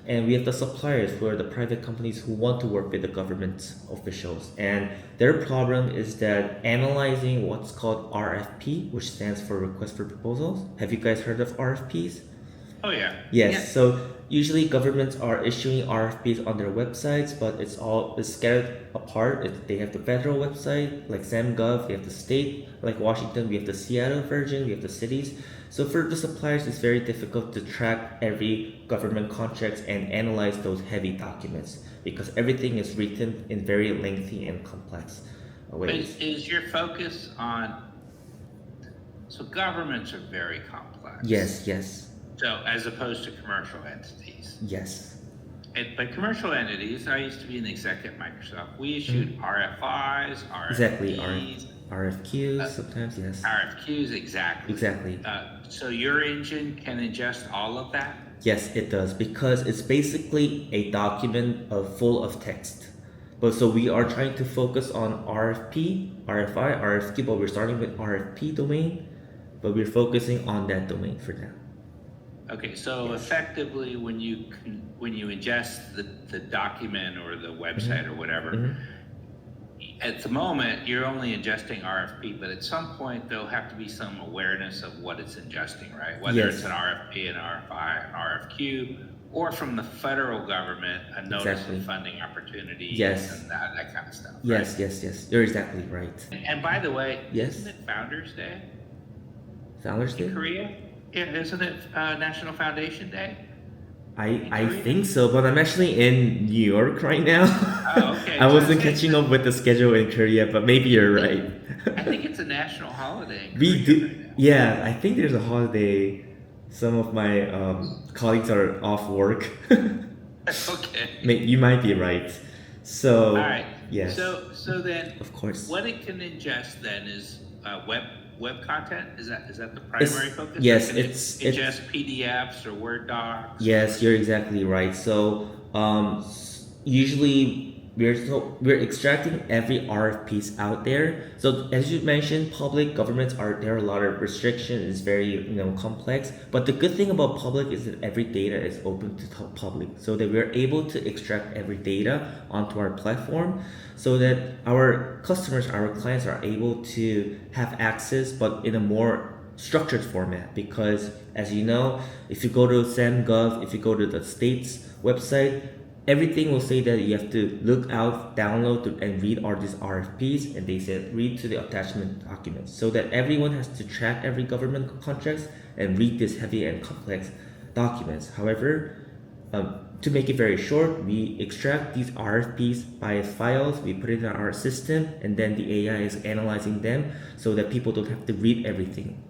and we have the suppliers who are the private companies who want to work with the government officials. And their problem is that analyzing what's called RFP, which stands for request for proposals. Have you guys heard of RFPs? Oh yeah. Yes. Yeah. So usually governments are issuing RFPs on their websites, but it's scattered apart. They have the federal website like SamGov, we have the state like Washington, we have the Seattle version, we have the cities. So for the suppliers, it's very difficult to track every government contracts and analyze those heavy documents because everything is written in very lengthy and complex ways. Is your focus on? So governments are very complex. Yes. So as opposed to commercial entities. Yes. But commercial entities, I used to be an exec at Microsoft. We issued RFIs, RFPs. Exactly. RFQs sometimes, yes. RFQs, exactly. Exactly. So your engine can ingest all of that? Yes, it does, because it's basically a document full of text. But so we are trying to focus on RFP, RFI, RFQ, but we're starting with RFP domain, but we're focusing on that domain for now. Okay, so effectively, when you ingest the document or the website or whatever, at the moment you're only ingesting RFP, but at some point there'll have to be some awareness of what it's ingesting, right? Whether it's an RFP, an RFI, an RFQ, or from the federal government, a notice of funding opportunities and that kind of stuff. Yes. You're exactly right. And by the way, Yes. isn't it Founders Day Founders Day? in Korea? Yeah, isn't it National Foundation Day? I think so, but I'm actually in New York right now. Oh, okay. I wasn't catching up with the schedule in Korea, but maybe you're right. I think it's a national holiday. in We Korea do, right now. yeah. I think there's a holiday. Some of my colleagues are off work. Okay. You might be right. So All right. yes, So then, of course. what it can ingest then is web web content? Is that the primary focus? Yes, Or can it's just PDFs or Word docs. Yes, you're exactly right. So usually we're extracting every RFPs out there. So as you mentioned, public governments there are a lot of restrictions. It's very complex. But the good thing about public is that every data is open to the public, so that we're able to extract every data onto our platform, so that our customers, our clients are able to have access, but in a more structured format. Because as you know, if you go to SamGov, if you go to the state's website, everything will say that you have to look out, download, and read all these RFPs, and they said read to the attachment documents, so that everyone has to track every government contracts and read these heavy and complex documents. However, to make it very short, we extract these RFPs by files, we put it in our system, and then the AI is analyzing them so that people don't have to read everything.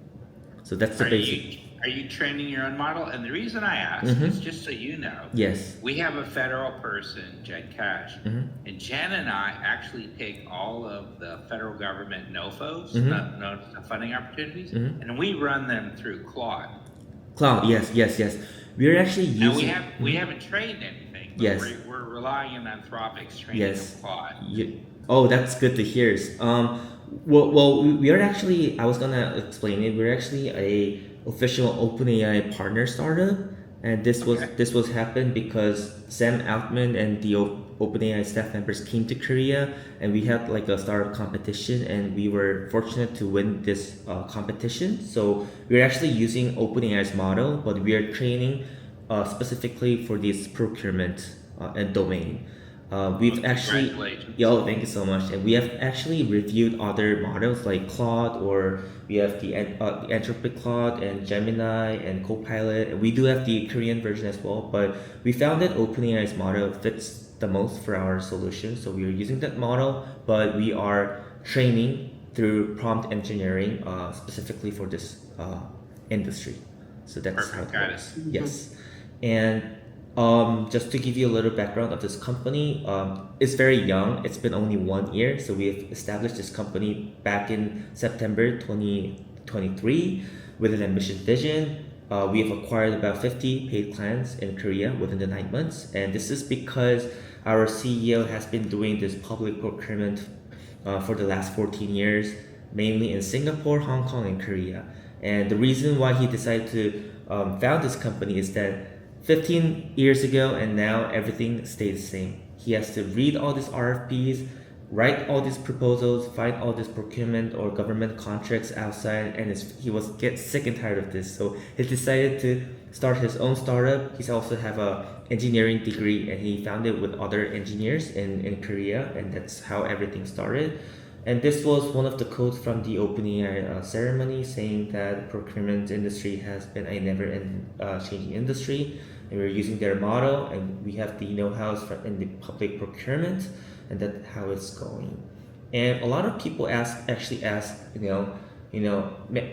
So that's the basic. Are you training your own model? And the reason I ask is just so you know. Yes. We have a federal person, Jen Cash, and Jen and I actually take all of the federal government NOFOs, no funding opportunities, and we run them through Claude. Claude, yes. We're actually using. Now we haven't trained anything. But Yes. We're relying on Anthropic's training Yes. of Claude. Oh, that's good to hear. Well, we are actually. I was gonna explain it. We're actually a official OpenAI partner startup, and this was happened because Sam Altman and the OpenAI staff members came to Korea, and we had like a startup competition, and we were fortunate to win this competition. So we're actually using OpenAI's model, but we are training specifically for this procurement and domain. We've actually, thank you so much. And we have actually reviewed other models like Claude, or we have the Anthropic Claude and Gemini and Copilot. And we do have the Korean version as well, but we found that OpenAI's model fits the most for our solution. So we are using that model, but we are training through prompt engineering specifically for this industry. So that's how it works. Yes. And just to give you a little background of this company, it's very young. It's been only 1 year. So we have established this company back in September 2023 with an ambitious vision. We have acquired about 50 paid clients in Korea within the 9 months. And this is because our CEO has been doing this public procurement for the last 14 years, mainly in Singapore, Hong Kong, and Korea. And the reason why he decided to found this company is that 15 years ago and now everything stays the same. He has to read all these RFPs, write all these proposals, find all this procurement or government contracts outside, and he was get sick and tired of this. So he decided to start his own startup. He also have a engineering degree, and he found it with other engineers in Korea, and that's how everything started. And this was one of the quotes from the OpenAI ceremony, saying that the procurement industry has been a never-ending changing industry. And we're using their model, and we have the know-how in the public procurement, and that's how it's going. And a lot of people actually ask,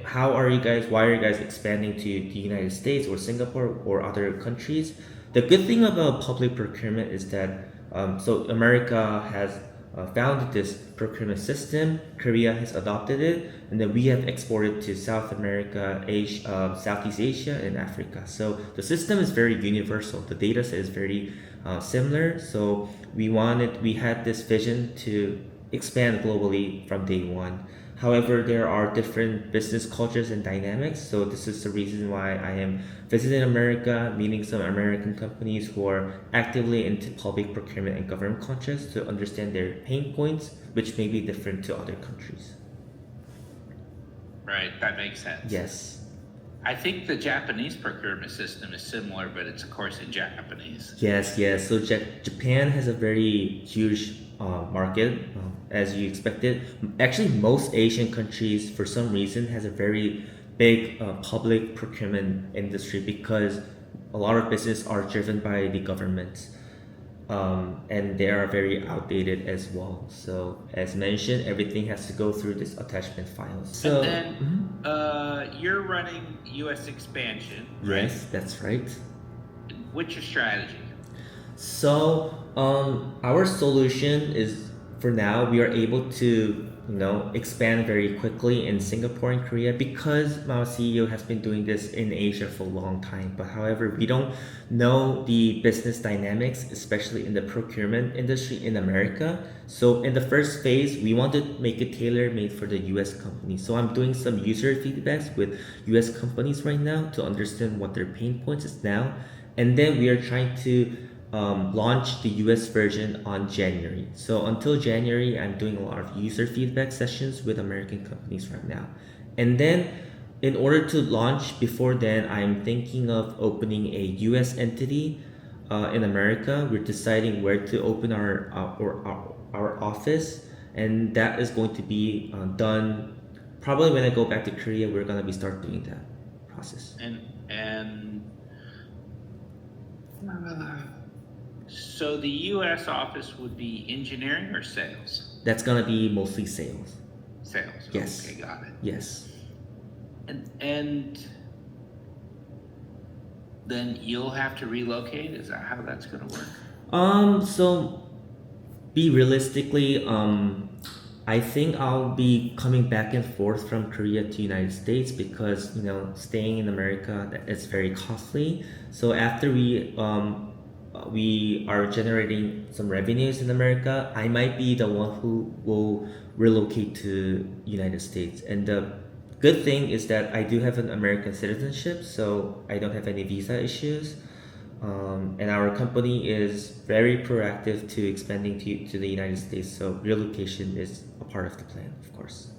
how are you guys? Why are you guys expanding to the United States or Singapore or other countries? The good thing about public procurement is that so America has founded this procurement system. Korea has adopted it, and then we have exported to South America, Asia, Southeast Asia, and Africa. So the system is very universal. The data set is very similar. So we had this vision to expand globally from day one. However, there are different business cultures and dynamics. So this is the reason why I am visiting America, meeting some American companies who are actively into public procurement and government contracts to understand their pain points, which may be different to other countries. Right, that makes sense. Yes. I think the Japanese procurement system is similar, but it's of course in Japanese. Yes. So Japan has a very huge market, as you expected. Actually, most Asian countries, for some reason, has a very big public procurement industry because a lot of business are driven by the government, and they are very outdated as well. So, as mentioned, everything has to go through this attachment files. So, and then you're running U.S. expansion, right? Yes, that's right. What's your strategy? So our solution is for now, we are able to expand very quickly in Singapore and Korea because my CEO has been doing this in Asia for a long time. But however, we don't know the business dynamics, especially in the procurement industry in America. So in the first phase, we want to make it tailor-made for the US companies. So I'm doing some user feedbacks with US companies right now to understand what their pain points is now. And then we are trying to launch the US version on January. So until January, I'm doing a lot of user feedback sessions with American companies right now. And then in order to launch before then, I'm thinking of opening a US entity in America. We're deciding where to open our office, and that is going to be done probably when I go back to Korea. We're going to be start doing that process. So the U.S. office would be engineering or sales? That's gonna be mostly sales. Sales. Yes. Okay, got it. Yes. And then you'll have to relocate? Is that how that's gonna work? So be realistically, I think I'll be coming back and forth from Korea to United States because staying in America is very costly. So after we are generating some revenues in America, I might be the one who will relocate to United States. And the good thing is that I do have an American citizenship, so I don't have any visa issues. And our company is very proactive to expanding to the United States, so relocation is a part of the plan, of course.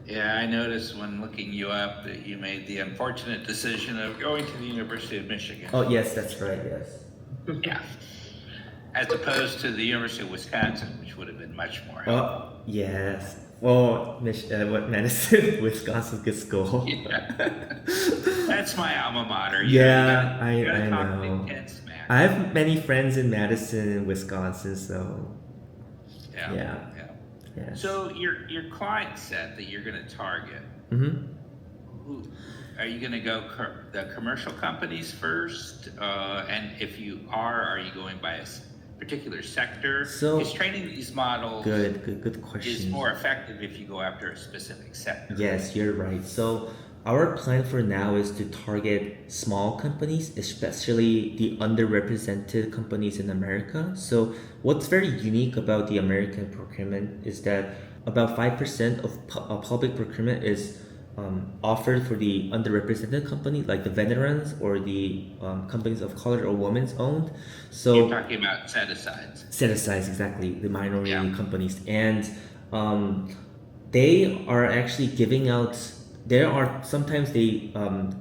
Yeah, I noticed when looking you up that you made the unfortunate decision of going to the University of Michigan. Oh, yes, that's right, yes. Yeah. As opposed to the University of Wisconsin, which would have been much more helpful. Oh, yes. Well, Madison, Wisconsin, good school. Yeah. That's my alma mater. Yeah, you gotta I talk know. Big Ten smack. I have many friends in Madison, Wisconsin, so Yeah. yes. So your client set that you're going to target, who are you going to go the commercial companies first? And if you are you going by a particular sector? So because training these models good question. is more effective if you go after a specific sector. Yes, you're right. So our plan for now is to target small companies, especially the underrepresented companies in America. So what's very unique about the American procurement is that about 5% of public procurement is offered for the underrepresented company, like the veterans or the companies of color or women's owned. So you're talking about set-asides. Set-asides, exactly, the minority companies. And they are actually giving out, sometimes they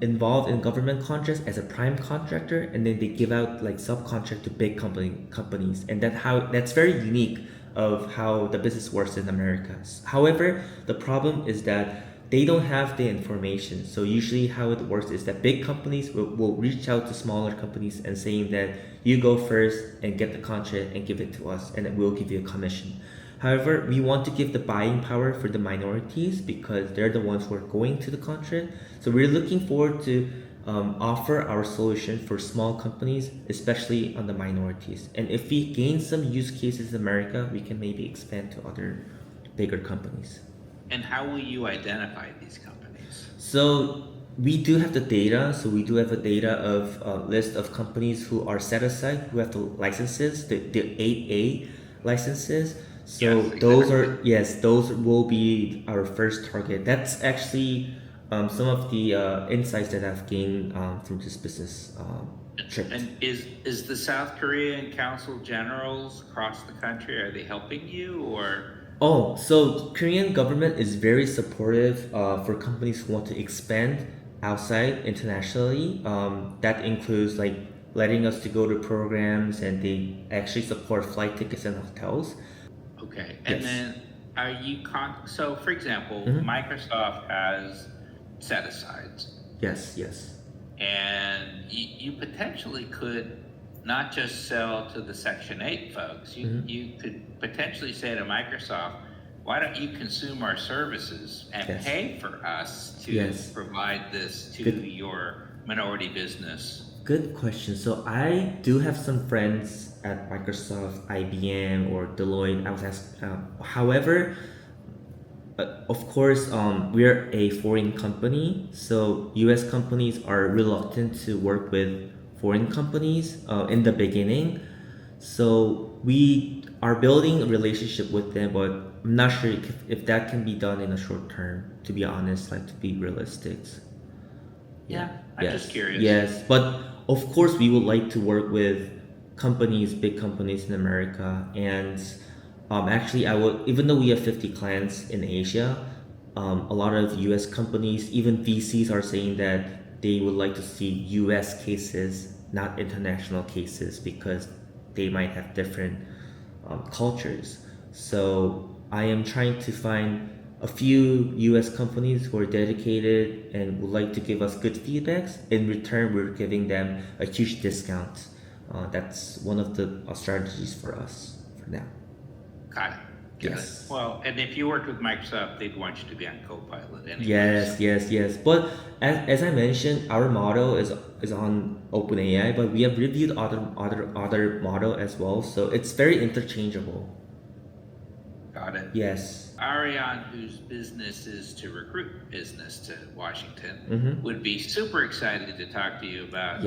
involved in government contracts as a prime contractor, and then they give out like subcontract to big companies, and that's very unique of how the business works in America. However, the problem is that they don't have the information. So usually how it works is that big companies will reach out to smaller companies and saying that you go first and get the contract and give it to us, and we'll give you a commission. However, we want to give the buying power for the minorities because they're the ones who are going to the contract. So we're looking forward to offer our solution for small companies, especially on the minorities. And if we gain some use cases in America, we can maybe expand to other bigger companies. And how will you identify these companies? So we do have the data. So we do have a data of a list of companies who are set aside, who have the licenses, the 8A licenses. So those will be our first target. That's actually some of the insights that I've gained through this business trip. And is the South Korean Council Generals across the country, are they helping you or? Oh, so Korean government is very supportive for companies who want to expand outside internationally. That includes like letting us to go to programs, and they actually support flight tickets and hotels. Okay, and then are you so for example, Microsoft has set-asides. Yes. And you potentially could not just sell to the Section 8 folks. You could potentially say to Microsoft, why don't you consume our services and pay for us to provide this to your minority business good question. So I do have some friends at Microsoft, IBM, or Deloitte. I was asked. However, of course, we're a foreign company, so U.S. companies are reluctant to work with foreign companies in the beginning. So we are building a relationship with them, but I'm not sure if that can be done in a short term. To be honest, like to be realistic. Yeah, I'm just curious. Yes, but of course we would like to work with companies, big companies in America, and actually I would, even though we have 50 clients in Asia, a lot of US companies, even VCs are saying that they would like to see US cases, not international cases, because they might have different cultures. So I am trying to find a few US companies who are dedicated and would like to give us good feedbacks. In return, we're giving them a huge discount. That's one of the strategies for us for now. Got it. Yes. Well, and if you worked with Microsoft, they'd want you to be on Copilot anyway. Yes. But as I mentioned, our model is on OpenAI, but we have reviewed other model as well. So it's very interchangeable. Got it. Yes. Ariane, whose business is to recruit business to Washington, would be super excited to talk to you about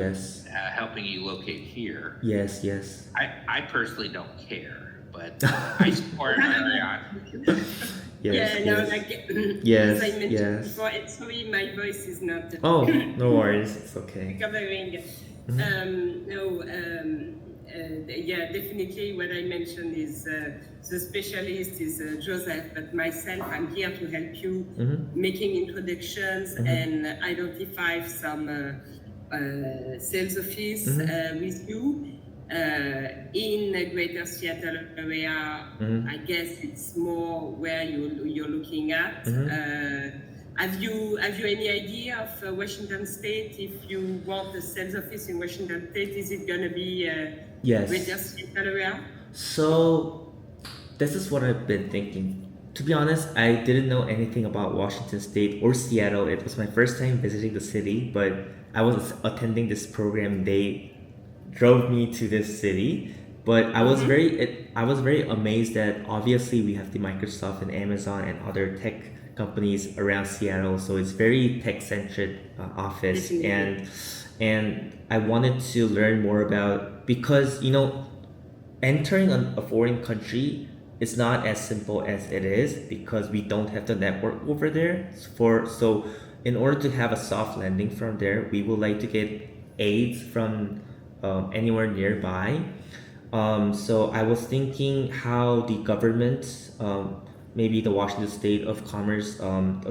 helping you locate here. Yes. I personally don't care, but I support Ariane. As I mentioned before, it's sorry, my voice is not. Oh, no worries, it's okay. Recovering. Definitely what I mentioned is the specialist is Joseph, but myself, I'm here to help you making introductions and identify some sales office with you. In the greater Seattle area, I guess it's more where you're looking at. Have you any idea of Washington State? If you want a sales office in Washington State, is it going to be greater Seattle area? So this is what I've been thinking. To be honest, I didn't know anything about Washington State or Seattle. It was my first time visiting the city, but I was attending this program. They drove me to this city, but I was very amazed that obviously we have the Microsoft and Amazon and other tech companies around Seattle, so it's very tech-centric office, and I wanted to learn more about, because entering a foreign country is not as simple as it is, because we don't have the network over there. So in order to have a soft landing from there, we would like to get aids from anywhere nearby. So I was thinking how the government, maybe the Washington State of Commerce,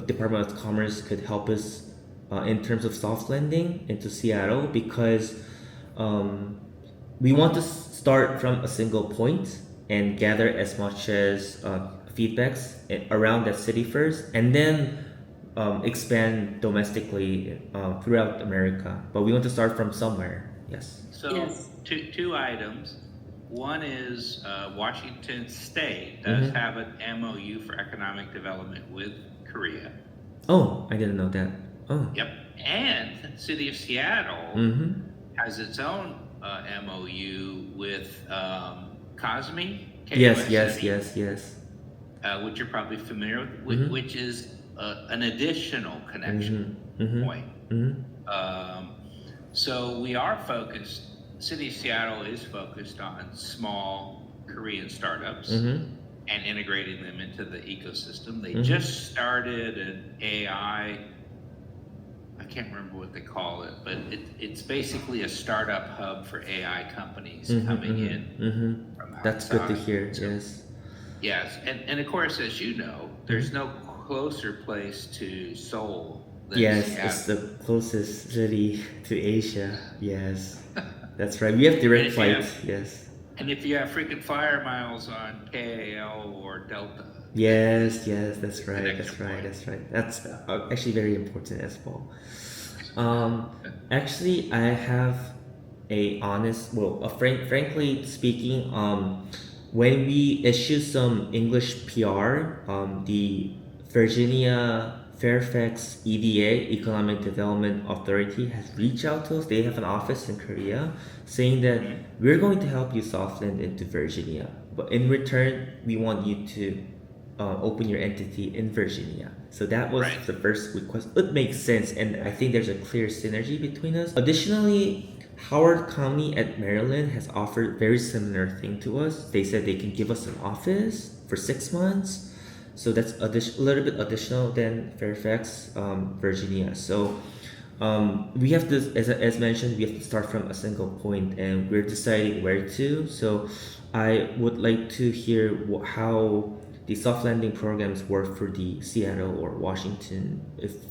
Department of Commerce could help us in terms of soft landing into Seattle, because we want to start from a single point and gather as much as feedbacks around that city first, and then expand domestically throughout America. But we want to start from somewhere. Yes. So two items. One is Washington State does have an MOU for economic development with Korea. Oh, I didn't know that. Oh. Yep. And City of Seattle has its own MOU with COSME. Yes. Which you're probably familiar with, which is an additional connection point. So we are focused. City of Seattle is focused on small Korean startups and integrating them into the ecosystem. They just started an AI, I can't remember what they call it, but it's basically a startup hub for AI companies coming in from outside. That's good to hear, So, yes. Yes, and of course, as you know, there's no closer place to Seoul than Seattle. It's the closest city to Asia, yes. That's right. We have direct flights. Yes. And if you have frequent flyer miles on KAL or Delta. Yes. That's right. That's actually very important as well. Actually, I have frankly speaking, when we issue some English PR, the Virginia Fairfax EDA, Economic Development Authority, has reached out to us. They have an office in Korea, saying that we're going to help you soft land into Virginia, but in return, we want you to open your entity in Virginia. So that was the first request. It makes sense, and I think there's a clear synergy between us. Additionally, Howard County at Maryland has offered very similar thing to us. They said they can give us an office for 6 months. So that's a little bit additional than Fairfax, Virginia. So we have to, as mentioned, we have to start from a single point, and we're deciding where to. So I would like to hear how the soft landing programs work for the Seattle or Washington,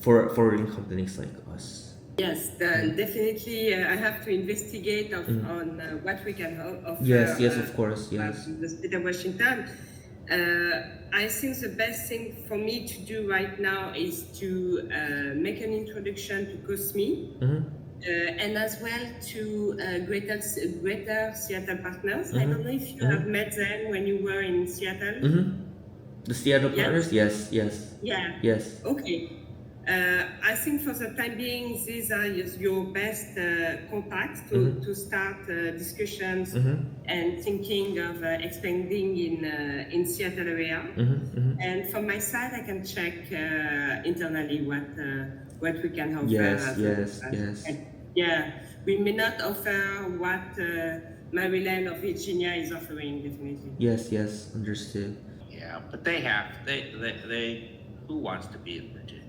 for foreign companies like us. Yes, definitely. I have to investigate on what we can offer. Yes, of course, yes. The state of Washington. I think the best thing for me to do right now is to make an introduction to COSME and as well to Greater Seattle Partners. I don't know if you have met them when you were in Seattle. The Seattle Partners? Yes. Yeah. Yes. Okay. I think for the time being, these are your best contacts to start discussions and thinking of expanding in Seattle area. And from my side, I can check internally what we can offer. Yes. And, yeah, we may not offer what Maryland or Virginia is offering, definitely. Yes, understood. Yeah, but they who wants to be in Virginia?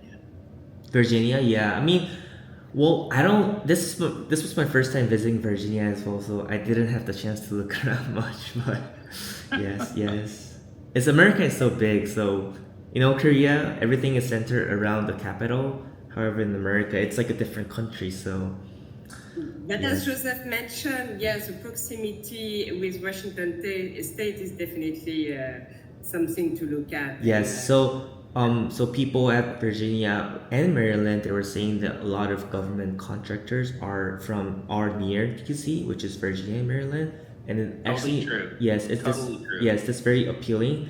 Virginia, yeah. I mean, well, I don't. This was my first time visiting Virginia as well, so I didn't have the chance to look around much. But yes. It's America is so big, so Korea, everything is centered around the capital. However, in America, it's like a different country. So. But as Joseph mentioned, yes, the proximity with Washington State is definitely something to look at. Yes. So people at Virginia and Maryland, they were saying that a lot of government contractors are near DC, which is Virginia and Maryland, and it actually true. Yes, it's totally true. Yes, that's very appealing,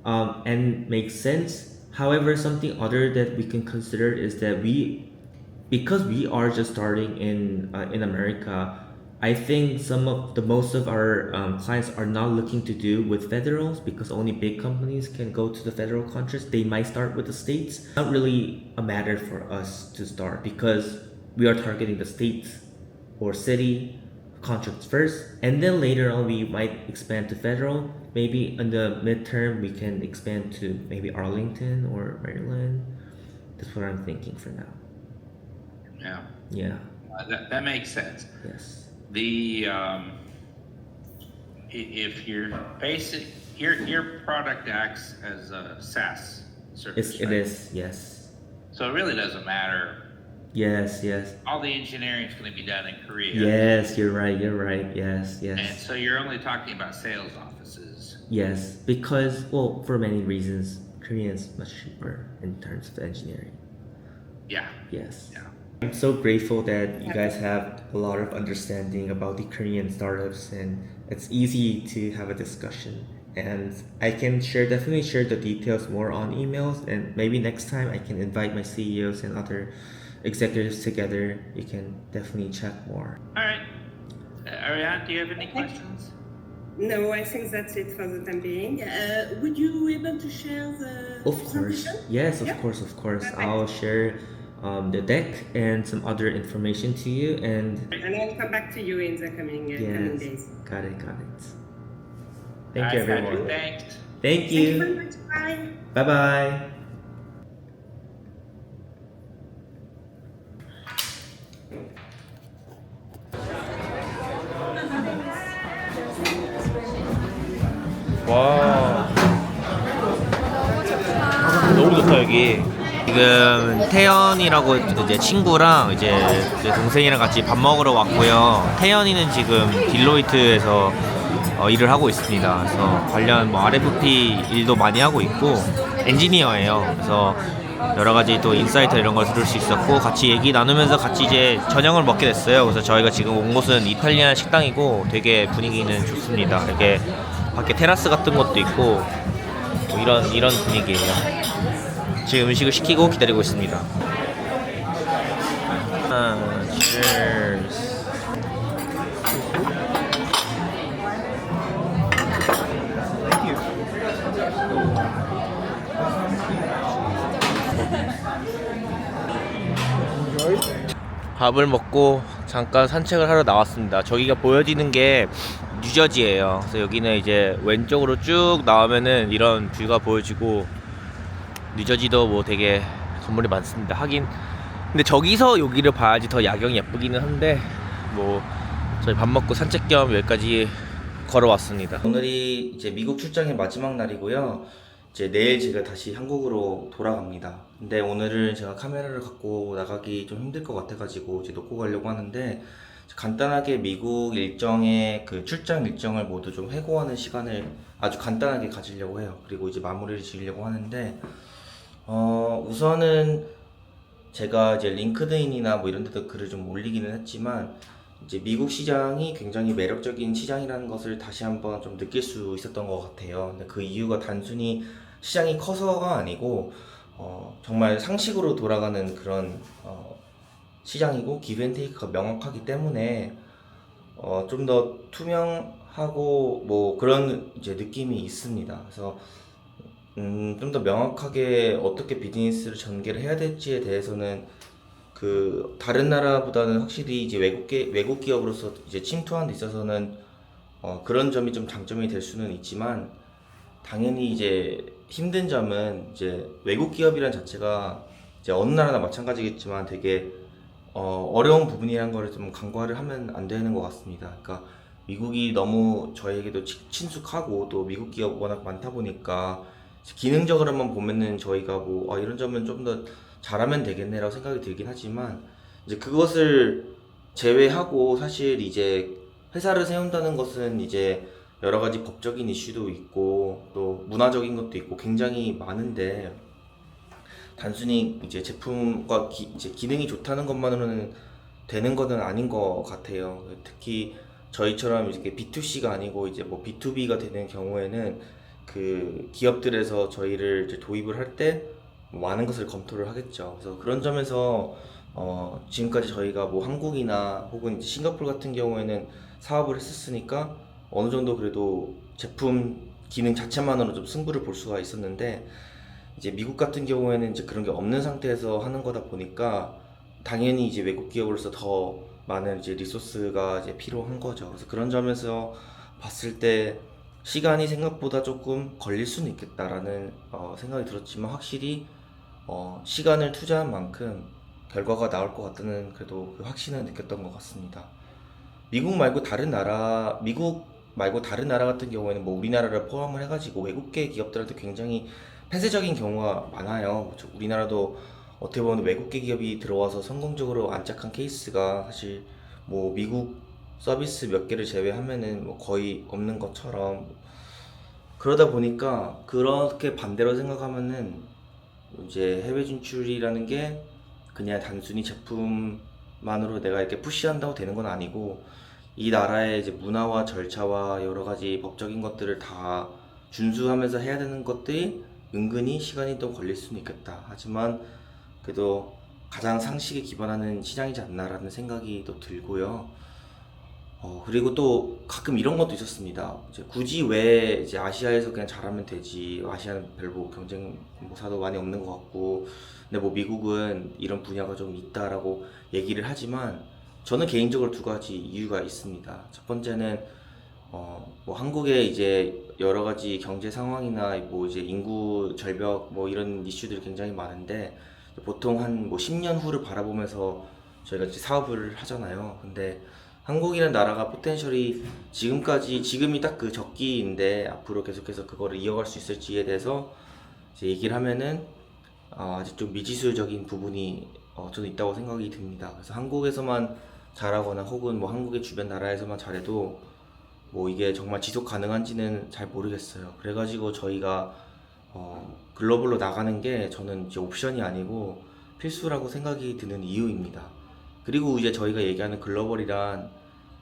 and makes sense. However, something other that we can consider is that because we are just starting in America, I think most of our clients are not looking to do with federals because only big companies can go to the federal contracts. They might start with the states. It's not really a matter for us to start because we are targeting the states or city contracts first, and then later on we might expand to federal. Maybe in the midterm we can expand to maybe Arlington or Maryland. That's what I'm thinking for now. Yeah. That makes sense. Yes. If your product acts as a SaaS service. It is, yes. So it really doesn't matter. Yes. All the engineering is going to be done in Korea. Yes, you're right. Yes. And so you're only talking about sales offices. Yes, because for many reasons, Korean is much cheaper in terms of engineering. Yeah. Yes. Yeah. I'm so grateful that you guys have a lot of understanding about the Korean startups, and it's easy to have a discussion. And I can definitely share the details more on emails, and maybe next time I can invite my CEOs and other executives together. You can definitely check more. All right. Ariane, do you have any questions? No, I think that's it for the time being. Would you be able to share the Of course. presentation? Yes, of Yeah. course. Perfect. I'll share the deck and some other information to you, and I'll come back to you in the coming yes, days. got it. Thank All you, right, everyone. Patrick, thanks. Thank Thank you you. very much. Bye. Bye. 와, 너무 좋다 여기. 지금 태연이라고 이제 친구랑 이제 동생이랑 같이 밥 먹으러 왔고요. 태연이는 지금 딜로이트에서 일을 하고 있습니다. 그래서 관련 RFP 일도 많이 하고 있고 엔지니어예요. 그래서 여러 가지 또 인사이트 이런 걸 들을 수 있었고 같이 얘기 나누면서 같이 이제 저녁을 먹게 됐어요. 그래서 저희가 지금 온 곳은 이탈리안 식당이고 되게 분위기는 좋습니다. 이렇게 밖에 테라스 같은 것도 있고 뭐 이런 분위기예요. 지금 음식을 시키고 기다리고 있습니다. cheers. 밥을 먹고 잠깐 산책을 하러 나왔습니다. 저기가 보여지는 게 뉴저지예요. 그래서 여기는 이제 왼쪽으로 쭉 나오면은 이런 뷰가 보여지고, 뉴저지도 뭐 되게 건물이 많습니다. 하긴 근데 저기서 여기를 봐야지 더 야경이 예쁘기는 한데, 뭐 저희 밥 먹고 산책 겸 여기까지 걸어왔습니다. 오늘이 이제 미국 출장의 마지막 날이고요. 이제 내일 제가 다시 한국으로 돌아갑니다. 근데 오늘은 제가 카메라를 갖고 나가기 좀 힘들 것 같아가지고 이제 놓고 가려고 하는데, 간단하게 미국 일정의 그 출장 일정을 모두 좀 회고하는 시간을 아주 간단하게 가지려고 해요. 그리고 이제 마무리를 지으려고 하는데, 우선은 제가 이제 링크드인이나 뭐 이런 데도 글을 좀 올리기는 했지만, 이제 미국 시장이 굉장히 매력적인 시장이라는 것을 다시 한번 좀 느낄 수 있었던 것 같아요. 근데 그 이유가 단순히 시장이 커서가 아니고, 정말 상식으로 돌아가는 그런 시장이고, 기브앤테이크가 명확하기 때문에 좀 더 투명하고 뭐 그런 이제 느낌이 있습니다. 그래서 좀 더 명확하게 어떻게 비즈니스를 전개를 해야 될지에 대해서는 그 다른 나라보다는 확실히 이제 외국 기업으로서 이제 침투하는 데 있어서는 그런 점이 좀 장점이 될 수는 있지만, 당연히 이제 힘든 점은 이제 외국 기업이란 자체가 이제 어느 나라나 마찬가지겠지만 되게 어려운 부분이라는 거를 좀 간과를 하면 안 되는 것 같습니다. 그러니까 미국이 너무 저에게도 친숙하고, 또 미국 기업 워낙 많다 보니까 기능적으로만 보면은 저희가 뭐 이런 점은 좀 더 잘하면 되겠네라고 생각이 들긴 하지만, 이제 그것을 제외하고 사실 이제 회사를 세운다는 것은 이제 여러 가지 법적인 이슈도 있고 또 문화적인 것도 있고 굉장히 많은데, 단순히 이제 제품과 이제 기능이 좋다는 것만으로는 되는 것은 아닌 것 같아요. 특히 저희처럼 이렇게 B2C가 아니고 이제 뭐 B2B가 되는 경우에는 그 기업들에서 저희를 이제 도입을 할 때 많은 것을 검토를 하겠죠. 그래서 그런 점에서 지금까지 저희가 뭐 한국이나 혹은 이제 싱가포르 같은 경우에는 사업을 했었으니까 어느 정도 그래도 제품 기능 자체만으로 좀 승부를 볼 수가 있었는데, 이제 미국 같은 경우에는 이제 그런 게 없는 상태에서 하는 거다 보니까 당연히 이제 외국 기업으로서 더 많은 이제 리소스가 이제 필요한 거죠. 그래서 그런 점에서 봤을 때 시간이 생각보다 조금 걸릴 수는 있겠다라는 생각이 들었지만, 확실히 시간을 투자한 만큼 결과가 나올 것 같다는 그래도 그 확신을 느꼈던 것 같습니다. 미국 말고 다른 나라 같은 경우에는 뭐 우리나라를 포함을 해가지고 외국계 기업들한테 굉장히 폐쇄적인 경우가 많아요. 우리나라도 어떻게 보면 외국계 기업이 들어와서 성공적으로 안착한 케이스가 사실 뭐 미국 서비스 몇 개를 제외하면은 뭐 거의 없는 것처럼, 그러다 보니까 그렇게 반대로 생각하면은 이제 해외 진출이라는 게 그냥 단순히 제품만으로 내가 이렇게 푸시한다고 되는 건 아니고, 이 나라의 이제 문화와 절차와 여러 가지 법적인 것들을 다 준수하면서 해야 되는 것들이 은근히 시간이 또 걸릴 수는 있겠다. 하지만 그래도 가장 상식에 기반하는 시장이지 않나라는 생각이 또 들고요. 그리고 또 가끔 이런 것도 있었습니다. 이제 굳이 왜 이제 아시아에서 그냥 잘하면 되지, 아시아는 별로 경쟁사도 많이 없는 것 같고, 근데 뭐 미국은 이런 분야가 좀 있다라고 얘기를 하지만, 저는 개인적으로 두 가지 이유가 있습니다. 첫 번째는 뭐 한국의 이제 여러 가지 경제 상황이나 뭐 이제 인구 절벽 뭐 이런 이슈들이 굉장히 많은데, 보통 한 뭐 10년 후를 바라보면서 저희가 이제 사업을 하잖아요. 근데 한국이라는 나라가 포텐셜이 지금이 딱 그 적기인데 앞으로 계속해서 그거를 이어갈 수 있을지에 대해서 이제 얘기를 하면은 아직 좀 미지수적인 부분이 저는 있다고 생각이 듭니다. 그래서 한국에서만 잘하거나 혹은 뭐 한국의 주변 나라에서만 잘해도 뭐 이게 정말 지속 가능한지는 잘 모르겠어요. 그래가지고 저희가 글로벌로 나가는 게 저는 이제 옵션이 아니고 필수라고 생각이 드는 이유입니다. 그리고 이제 저희가 얘기하는 글로벌이란,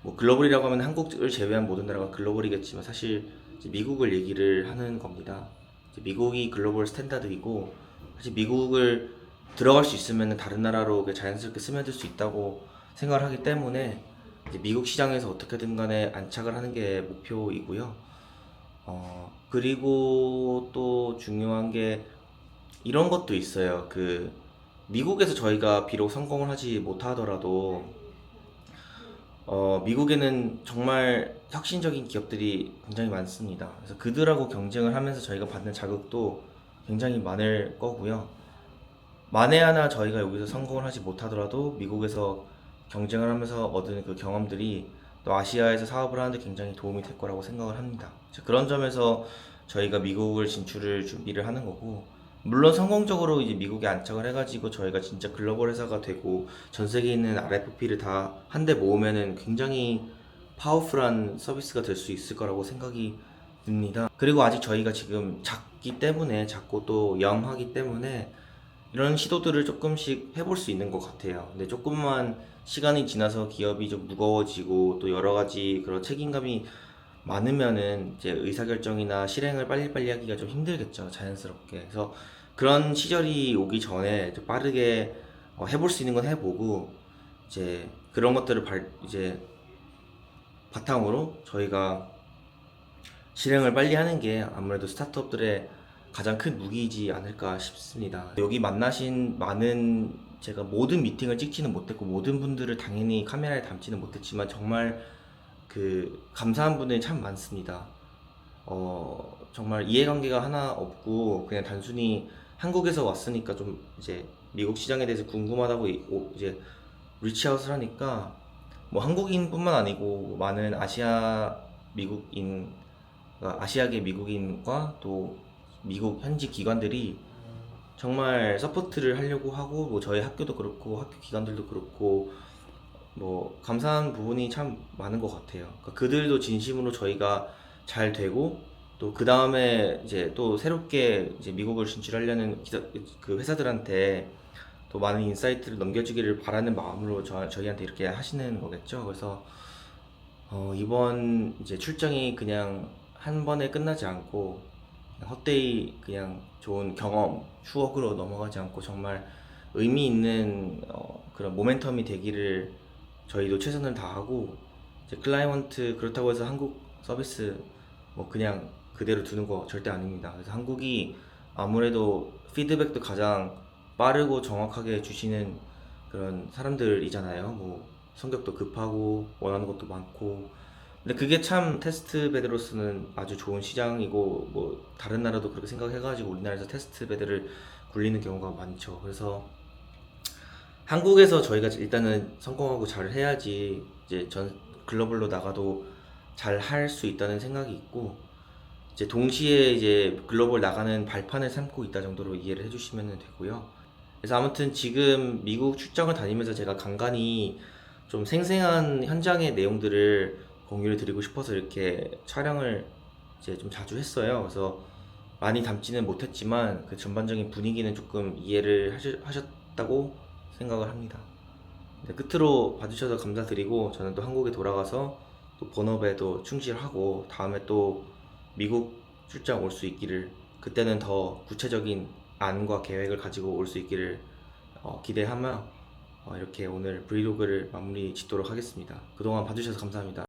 뭐 글로벌이라고 하면 한국을 제외한 모든 나라가 글로벌이겠지만 사실 이제 미국을 얘기를 하는 겁니다. 이제 미국이 글로벌 스탠다드이고, 사실 미국을 들어갈 수 있으면 다른 나라로 자연스럽게 스며들 수 있다고 생각을 하기 때문에 이제 미국 시장에서 어떻게든 간에 안착을 하는 게 목표이고요. 그리고 또 중요한 게 이런 것도 있어요. 미국에서 저희가 비록 성공을 하지 못하더라도 미국에는 정말 혁신적인 기업들이 굉장히 많습니다. 그래서 그들하고 경쟁을 하면서 저희가 받는 자극도 굉장히 많을 거고요. 만에 하나 저희가 여기서 성공을 하지 못하더라도 미국에서 경쟁을 하면서 얻은 그 경험들이 또 아시아에서 사업을 하는데 굉장히 도움이 될 거라고 생각을 합니다. 그런 점에서 저희가 미국을 진출을 준비를 하는 거고, 물론 성공적으로 이제 미국에 안착을 해가지고 저희가 진짜 글로벌 회사가 되고 전 세계에 있는 RFP를 다 한데 모으면은 굉장히 파워풀한 서비스가 될 수 있을 거라고 생각이 듭니다. 그리고 아직 저희가 지금 작고 또 영하기 때문에 이런 시도들을 조금씩 해볼 수 있는 것 같아요. 근데 조금만 시간이 지나서 기업이 좀 무거워지고 또 여러 가지 그런 책임감이 많으면은 이제 의사결정이나 실행을 빨리빨리 하기가 좀 힘들겠죠, 자연스럽게. 그래서 그런 시절이 오기 전에 빠르게 해볼 수 있는 건 해보고, 이제 그런 것들을 이제 바탕으로 저희가 실행을 빨리 하는 게 아무래도 스타트업들의 가장 큰 무기이지 않을까 싶습니다. 여기 만나신 제가 모든 미팅을 찍지는 못했고 모든 분들을 당연히 카메라에 담지는 못했지만 정말 감사한 분들이 참 많습니다. 정말 이해관계가 하나 없고 그냥 단순히 한국에서 왔으니까 좀 이제 미국 시장에 대해서 궁금하다고 이제 리치아웃을 하니까 뭐 한국인뿐만 아니고 많은 아시아계 미국인과 또 미국 현지 기관들이 정말 서포트를 하려고 하고, 뭐 저희 학교도 그렇고 학교 기관들도 그렇고 뭐 감사한 부분이 참 많은 것 같아요. 그러니까 그들도 진심으로 저희가 잘 되고 또 그 다음에 이제 또 새롭게 이제 미국을 진출하려는 그 회사들한테 또 많은 인사이트를 넘겨주기를 바라는 마음으로 저희한테 이렇게 하시는 거겠죠. 그래서 이번 이제 출장이 그냥 한 번에 끝나지 않고 헛되이 그냥 좋은 경험, 추억으로 넘어가지 않고 정말 의미 있는 그런 모멘텀이 되기를 저희도 최선을 다하고, 이제 클라이원트 그렇다고 해서 한국 서비스 뭐 그냥 그대로 두는 거 절대 아닙니다. 그래서 한국이 아무래도 피드백도 가장 빠르고 정확하게 주시는 그런 사람들이잖아요. 뭐 성격도 급하고 원하는 것도 많고. 근데 그게 참 테스트 베드로서는 아주 좋은 시장이고, 뭐 다른 나라도 그렇게 생각해가지고 우리나라에서 테스트 베드를 굴리는 경우가 많죠. 그래서 한국에서 저희가 일단은 성공하고 잘 해야지 이제 글로벌로 나가도 잘 할 수 있다는 생각이 있고, 이제 동시에 이제 글로벌 나가는 발판을 삼고 있다 정도로 이해를 해주시면 되고요. 그래서 아무튼 지금 미국 출장을 다니면서 제가 간간히 좀 생생한 현장의 내용들을 공유를 드리고 싶어서 이렇게 촬영을 이제 좀 자주 했어요. 그래서 많이 담지는 못했지만 그 전반적인 분위기는 조금 이해를 하셨다고 생각을 합니다. 끝으로 봐주셔서 감사드리고, 저는 또 한국에 돌아가서 또 본업에도 충실하고 다음에 또 미국 출장 올 수 있기를, 그때는 더 구체적인 안과 계획을 가지고 올 수 있기를 기대하며 이렇게 오늘 브이로그를 마무리 짓도록 하겠습니다. 그동안 봐주셔서 감사합니다.